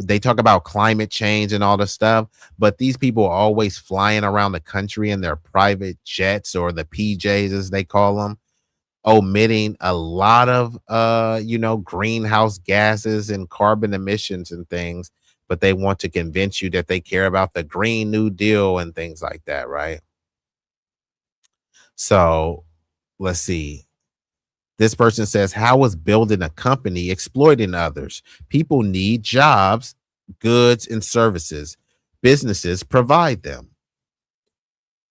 they talk about climate change and all the stuff, but these people are always flying around the country in their private jets, or the PJs as they call them, omitting a lot of greenhouse gases and carbon emissions and things, but they want to convince you that they care about the Green New Deal and things like that, right? So let's see. This person says, how is building a company exploiting others? People need jobs, goods, and services. Businesses provide them.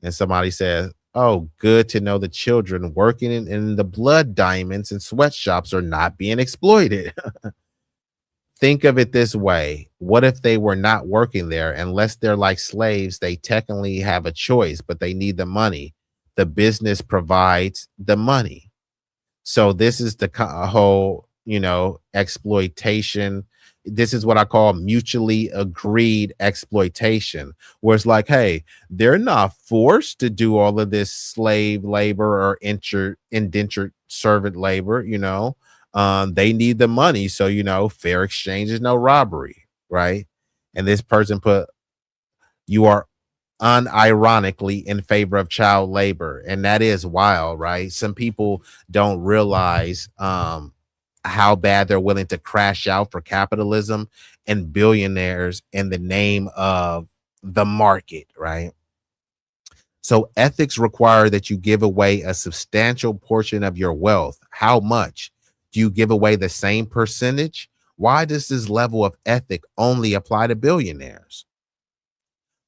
And somebody says, oh, good to know the children working in the blood diamonds and sweatshops are not being exploited. Think of it this way. What if they were not working there? Unless they're like slaves, they technically have a choice, but they need the money. The business provides the money. So this is the whole, exploitation. This is what I call mutually agreed exploitation, where it's like, hey, they're not forced to do all of this slave labor or indentured servant labor, they need the money. So, fair exchange is no robbery, right? And this person put, you are unironically in favor of child labor, and that is wild, right? Some people don't realize how bad they're willing to crash out for capitalism and billionaires in the name of the market, right? So ethics require that you give away a substantial portion of your wealth. How much? Do you give away the same percentage? Why does this level of ethic only apply to billionaires?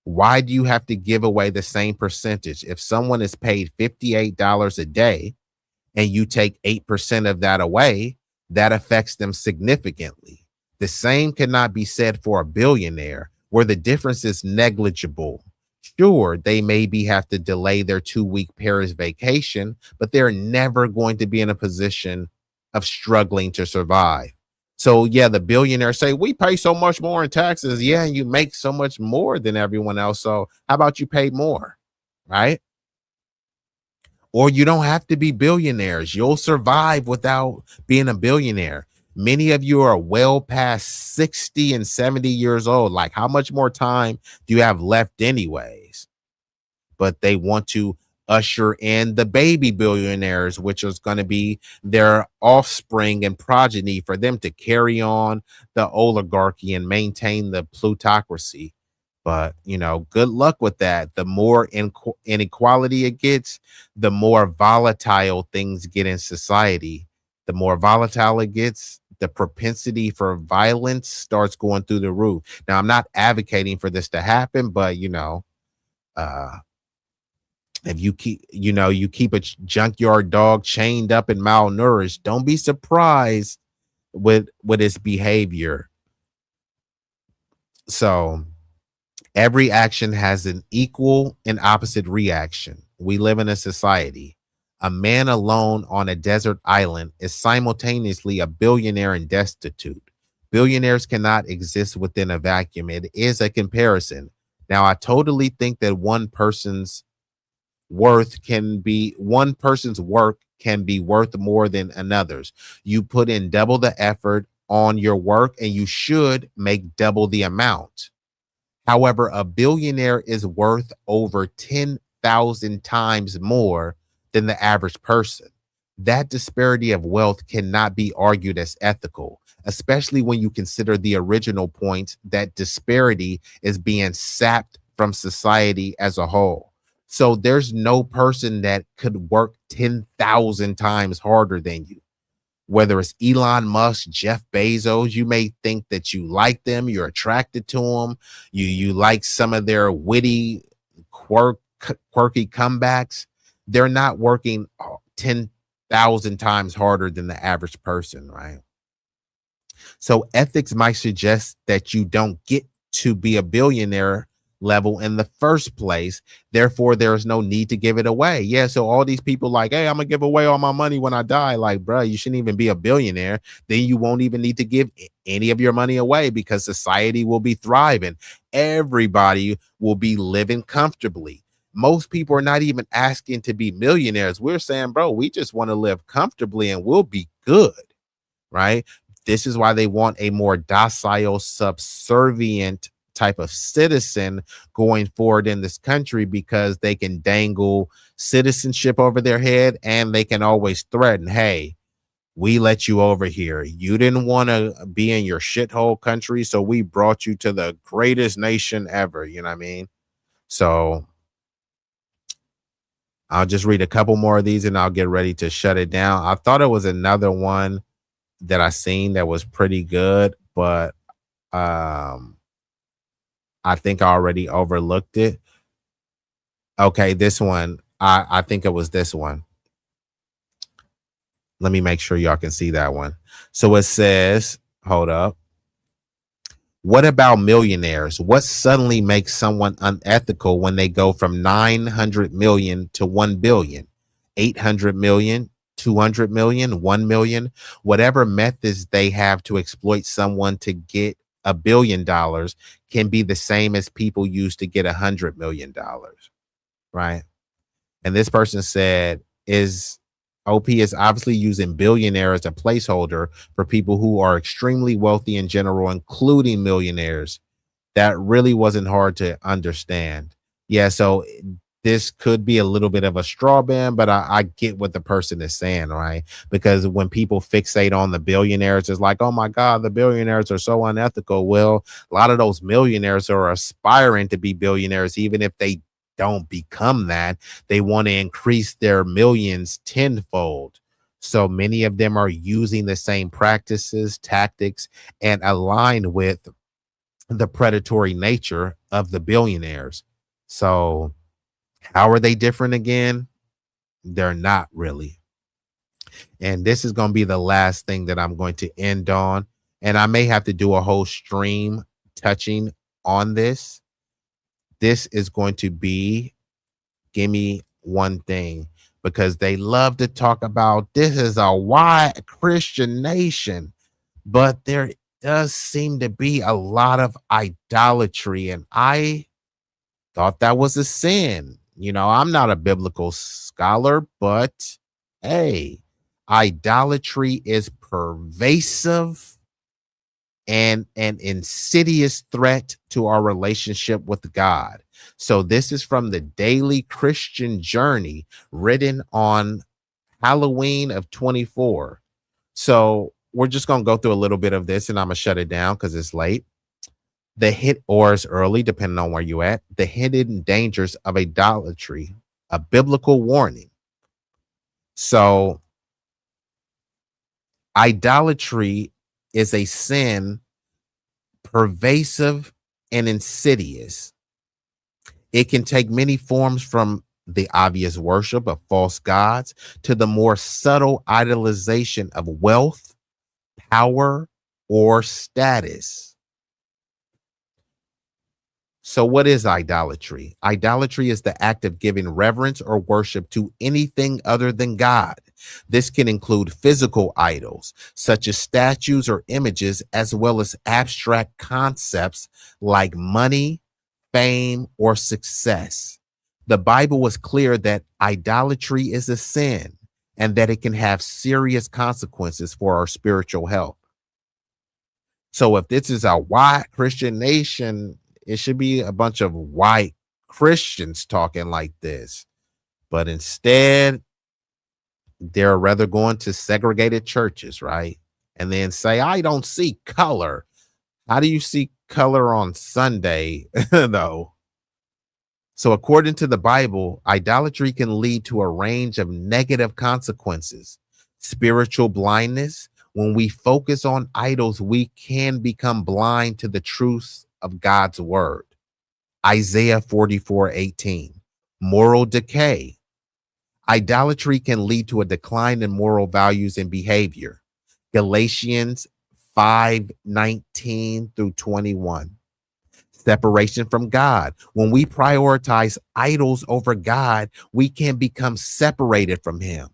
Why do you have to give away the same percentage? If someone is paid $58 a day and you take 8% of that away, that affects them significantly. The same cannot be said for a billionaire, where the difference is negligible. Sure, they maybe have to delay their 2-week Paris vacation, but they're never going to be in a position of struggling to survive. So yeah, the billionaires say, we pay so much more in taxes. Yeah, and you make so much more than everyone else. So how about you pay more, right? Or you don't have to be billionaires. You'll survive without being a billionaire. Many of you are well past 60 and 70 years old. Like, how much more time do you have left anyways? But they want to usher in the baby billionaires, which is going to be their offspring and progeny for them to carry on the oligarchy and maintain the plutocracy. But, good luck with that. The more inequality it gets, the more volatile things get in society. The more volatile it gets, the propensity for violence starts going through the roof. Now, I'm not advocating for this to happen, but, if you keep a junkyard dog chained up and malnourished, don't be surprised with its behavior. So every action has an equal and opposite reaction. We live in a society. A man alone on a desert island is simultaneously a billionaire and destitute. Billionaires cannot exist within a vacuum. It is a comparison. Now, I totally think that one person's work can be worth more than another's. You put in double the effort on your work and you should make double the amount. However, a billionaire is worth over 10,000 times more than the average person. That disparity of wealth cannot be argued as ethical, especially when you consider the original point that disparity is being sapped from society as a whole. So there's no person that could work 10,000 times harder than you. Whether it's Elon Musk, Jeff Bezos, you may think that you like them, you're attracted to them, you like some of their witty, quirky comebacks. They're not working 10,000 times harder than the average person, right? So ethics might suggest that you don't get to be a billionaire level in the first place. Therefore, there is no need to give it away. Yeah. So all these people like, hey, I'm gonna give away all my money when I die. Like, bro, you shouldn't even be a billionaire. Then you won't even need to give any of your money away because society will be thriving. Everybody will be living comfortably. Most people are not even asking to be millionaires. We're saying, bro, we just want to live comfortably and we'll be good. Right. This is why they want a more docile, subservient type of citizen going forward in this country, because they can dangle citizenship over their head and they can always threaten, hey, we let you over here. You didn't want to be in your shithole country, so we brought you to the greatest nation ever. You know what I mean? So I'll just read a couple more of these and I'll get ready to shut it down. I thought it was another one that I seen that was pretty good, but um I think I already overlooked it. Okay, this one. I think it was this one. Let me make sure y'all can see that one. So it says, hold up. What about millionaires? What suddenly makes someone unethical when they go from 900 million to 1 billion, 800 million, 200 million, 1 million, whatever methods they have to exploit someone to get $1 billion can be the same as people use to get $100 million, right? And this person said, is OP is obviously using billionaire as a placeholder for people who are extremely wealthy in general, including millionaires. That really wasn't hard to understand. Yeah, so this could be a little bit of a straw man, but I get what the person is saying, right? Because when people fixate on the billionaires, it's like, oh my God, the billionaires are so unethical. Well, a lot of those millionaires are aspiring to be billionaires, even if they don't become that. They want to increase their millions tenfold. So many of them are using the same practices, tactics, and aligned with the predatory nature of the billionaires. So how are they different again? They're not really. And this is going to be the last thing that I'm going to end on. And I may have to do a whole stream touching on this. This is going to be, give me one thing, because they love to talk about this is a white Christian nation, but there does seem to be a lot of idolatry. And I thought that was a sin. You know, I'm not a biblical scholar, but hey, idolatry is pervasive and an insidious threat to our relationship with God. So this is from the Daily Christian Journey, written on Halloween of 24. So we're just going to go through a little bit of this and I'm going to shut it down because it's late. The hit, or it's early, depending on where you at. The hidden dangers of idolatry, a biblical warning. So idolatry is a sin, pervasive and insidious. It can take many forms, from the obvious worship of false gods to the more subtle idolization of wealth, power, or status. So what is idolatry? Idolatry is the act of giving reverence or worship to anything other than God. This can include physical idols, such as statues or images, as well as abstract concepts like money, fame, or success. The Bible was clear that idolatry is a sin and that it can have serious consequences for our spiritual health. So if this is a white Christian nation, it should be a bunch of white Christians talking like this. But instead, they're rather going to segregated churches, right? And then say, I don't see color. How do you see color on Sunday, though? So according to the Bible, idolatry can lead to a range of negative consequences. Spiritual blindness. When we focus on idols, we can become blind to the truths of God's word. Isaiah 44:18. Moral decay. Idolatry can lead to a decline in moral values and behavior. Galatians 5:19 through 21. Separation from God. When we prioritize idols over God, we can become separated from him.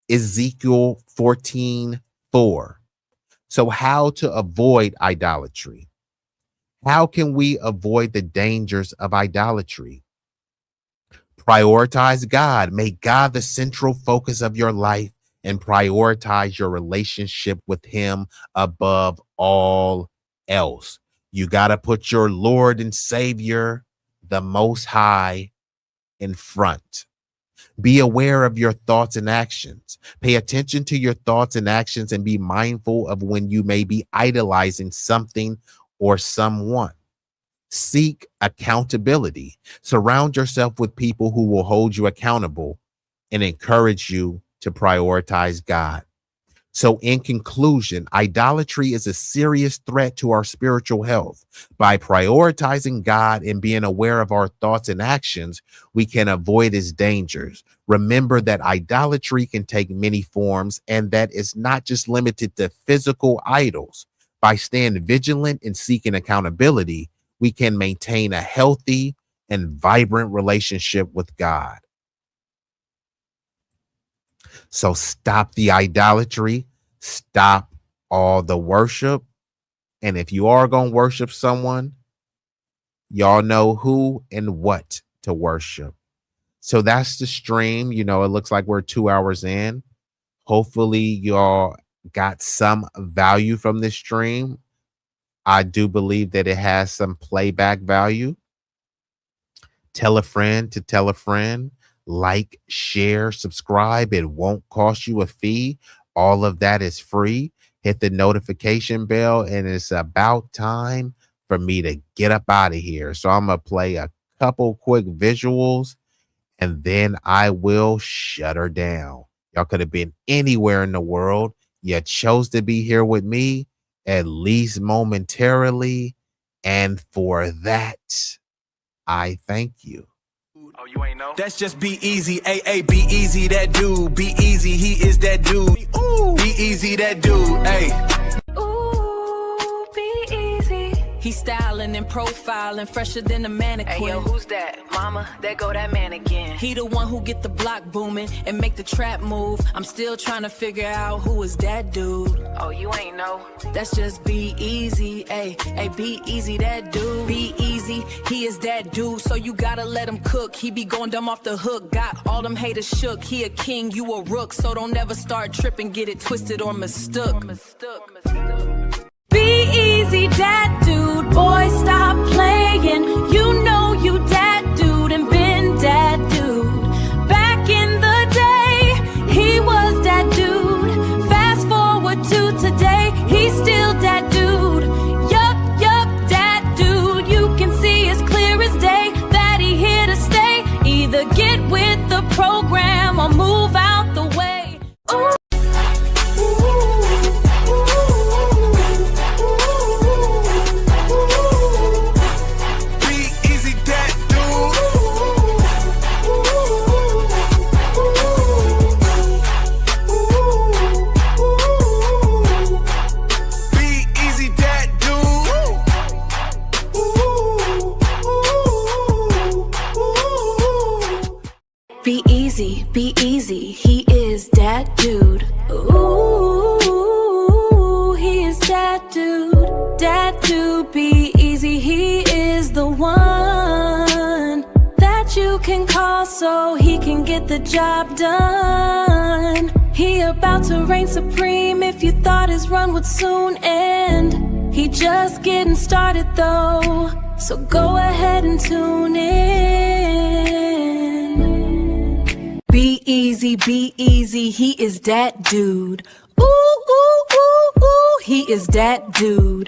Ezekiel 14:4. So how to avoid idolatry? How can we avoid the dangers of idolatry? Prioritize God. Make God the central focus of your life and prioritize your relationship with him above all else. You got to put your Lord and Savior, the Most High, in front. Be aware of your thoughts and actions. Pay attention to your thoughts and actions and be mindful of when you may be idolizing something or someone. Seek accountability. Surround yourself with people who will hold you accountable and encourage you to prioritize God. So in conclusion, idolatry is a serious threat to our spiritual health. By prioritizing God and being aware of our thoughts and actions, we can avoid its dangers. Remember that idolatry can take many forms and that it's not just limited to physical idols. By staying vigilant and seeking accountability, we can maintain a healthy and vibrant relationship with God. So stop the idolatry, stop all the worship. And if you are going to worship someone, y'all know who and what to worship. So that's the stream. You know, it looks like we're 2 hours in. Hopefully y'all got some value from this stream. I do believe that it has some playback value. Tell a friend to tell a friend. Like, share, subscribe. It won't cost you a fee. All of that is free. Hit the notification bell, and it's about time for me to get up out of here. So I'm going to play a couple quick visuals, and then I will shut her down. Y'all could have been anywhere in the world. You chose to be here with me, at least momentarily. And for that, I thank you. Oh, you ain't know? That's just B-Eazy, B-Eazy that dude. B-Eazy, he is that dude. Ooh, B-Eazy that dude, Ooh, Be-Eazy. He's styling and profiling, fresher than a mannequin. Hey, yo, who's that? Mama, there go that man again. He the one who get the block booming and make the trap move. I'm still trying to figure out who is that dude. Oh, you ain't know? That's just Be-Eazy, Be-Eazy that dude. Be-Eazy, he is that dude, so you gotta let him cook. He be going dumb off the hook, got all them haters shook. He a king, you a rook, so don't ever start tripping, get it twisted or mistook. Be-Eazy Dat Dude, boy, stop playing. You know you that dude and been that dude. Back in the day, he was that dude. Fast forward to today, he's still that dude. Yup, that dude. You can see as clear as day that he here to stay. Either get with the program or move out the way. Ooh. Be-Eazy, he is that dude. Ooh, he is that dude. That dude, Be-Eazy, he is the one that you can call so he can get the job done. He about to reign supreme if you thought his run would soon end. He just getting started though, so go ahead and tune in. Be-Eazy, Be-Eazy, he is that dude. Ooh, ooh, ooh, ooh, he is that dude.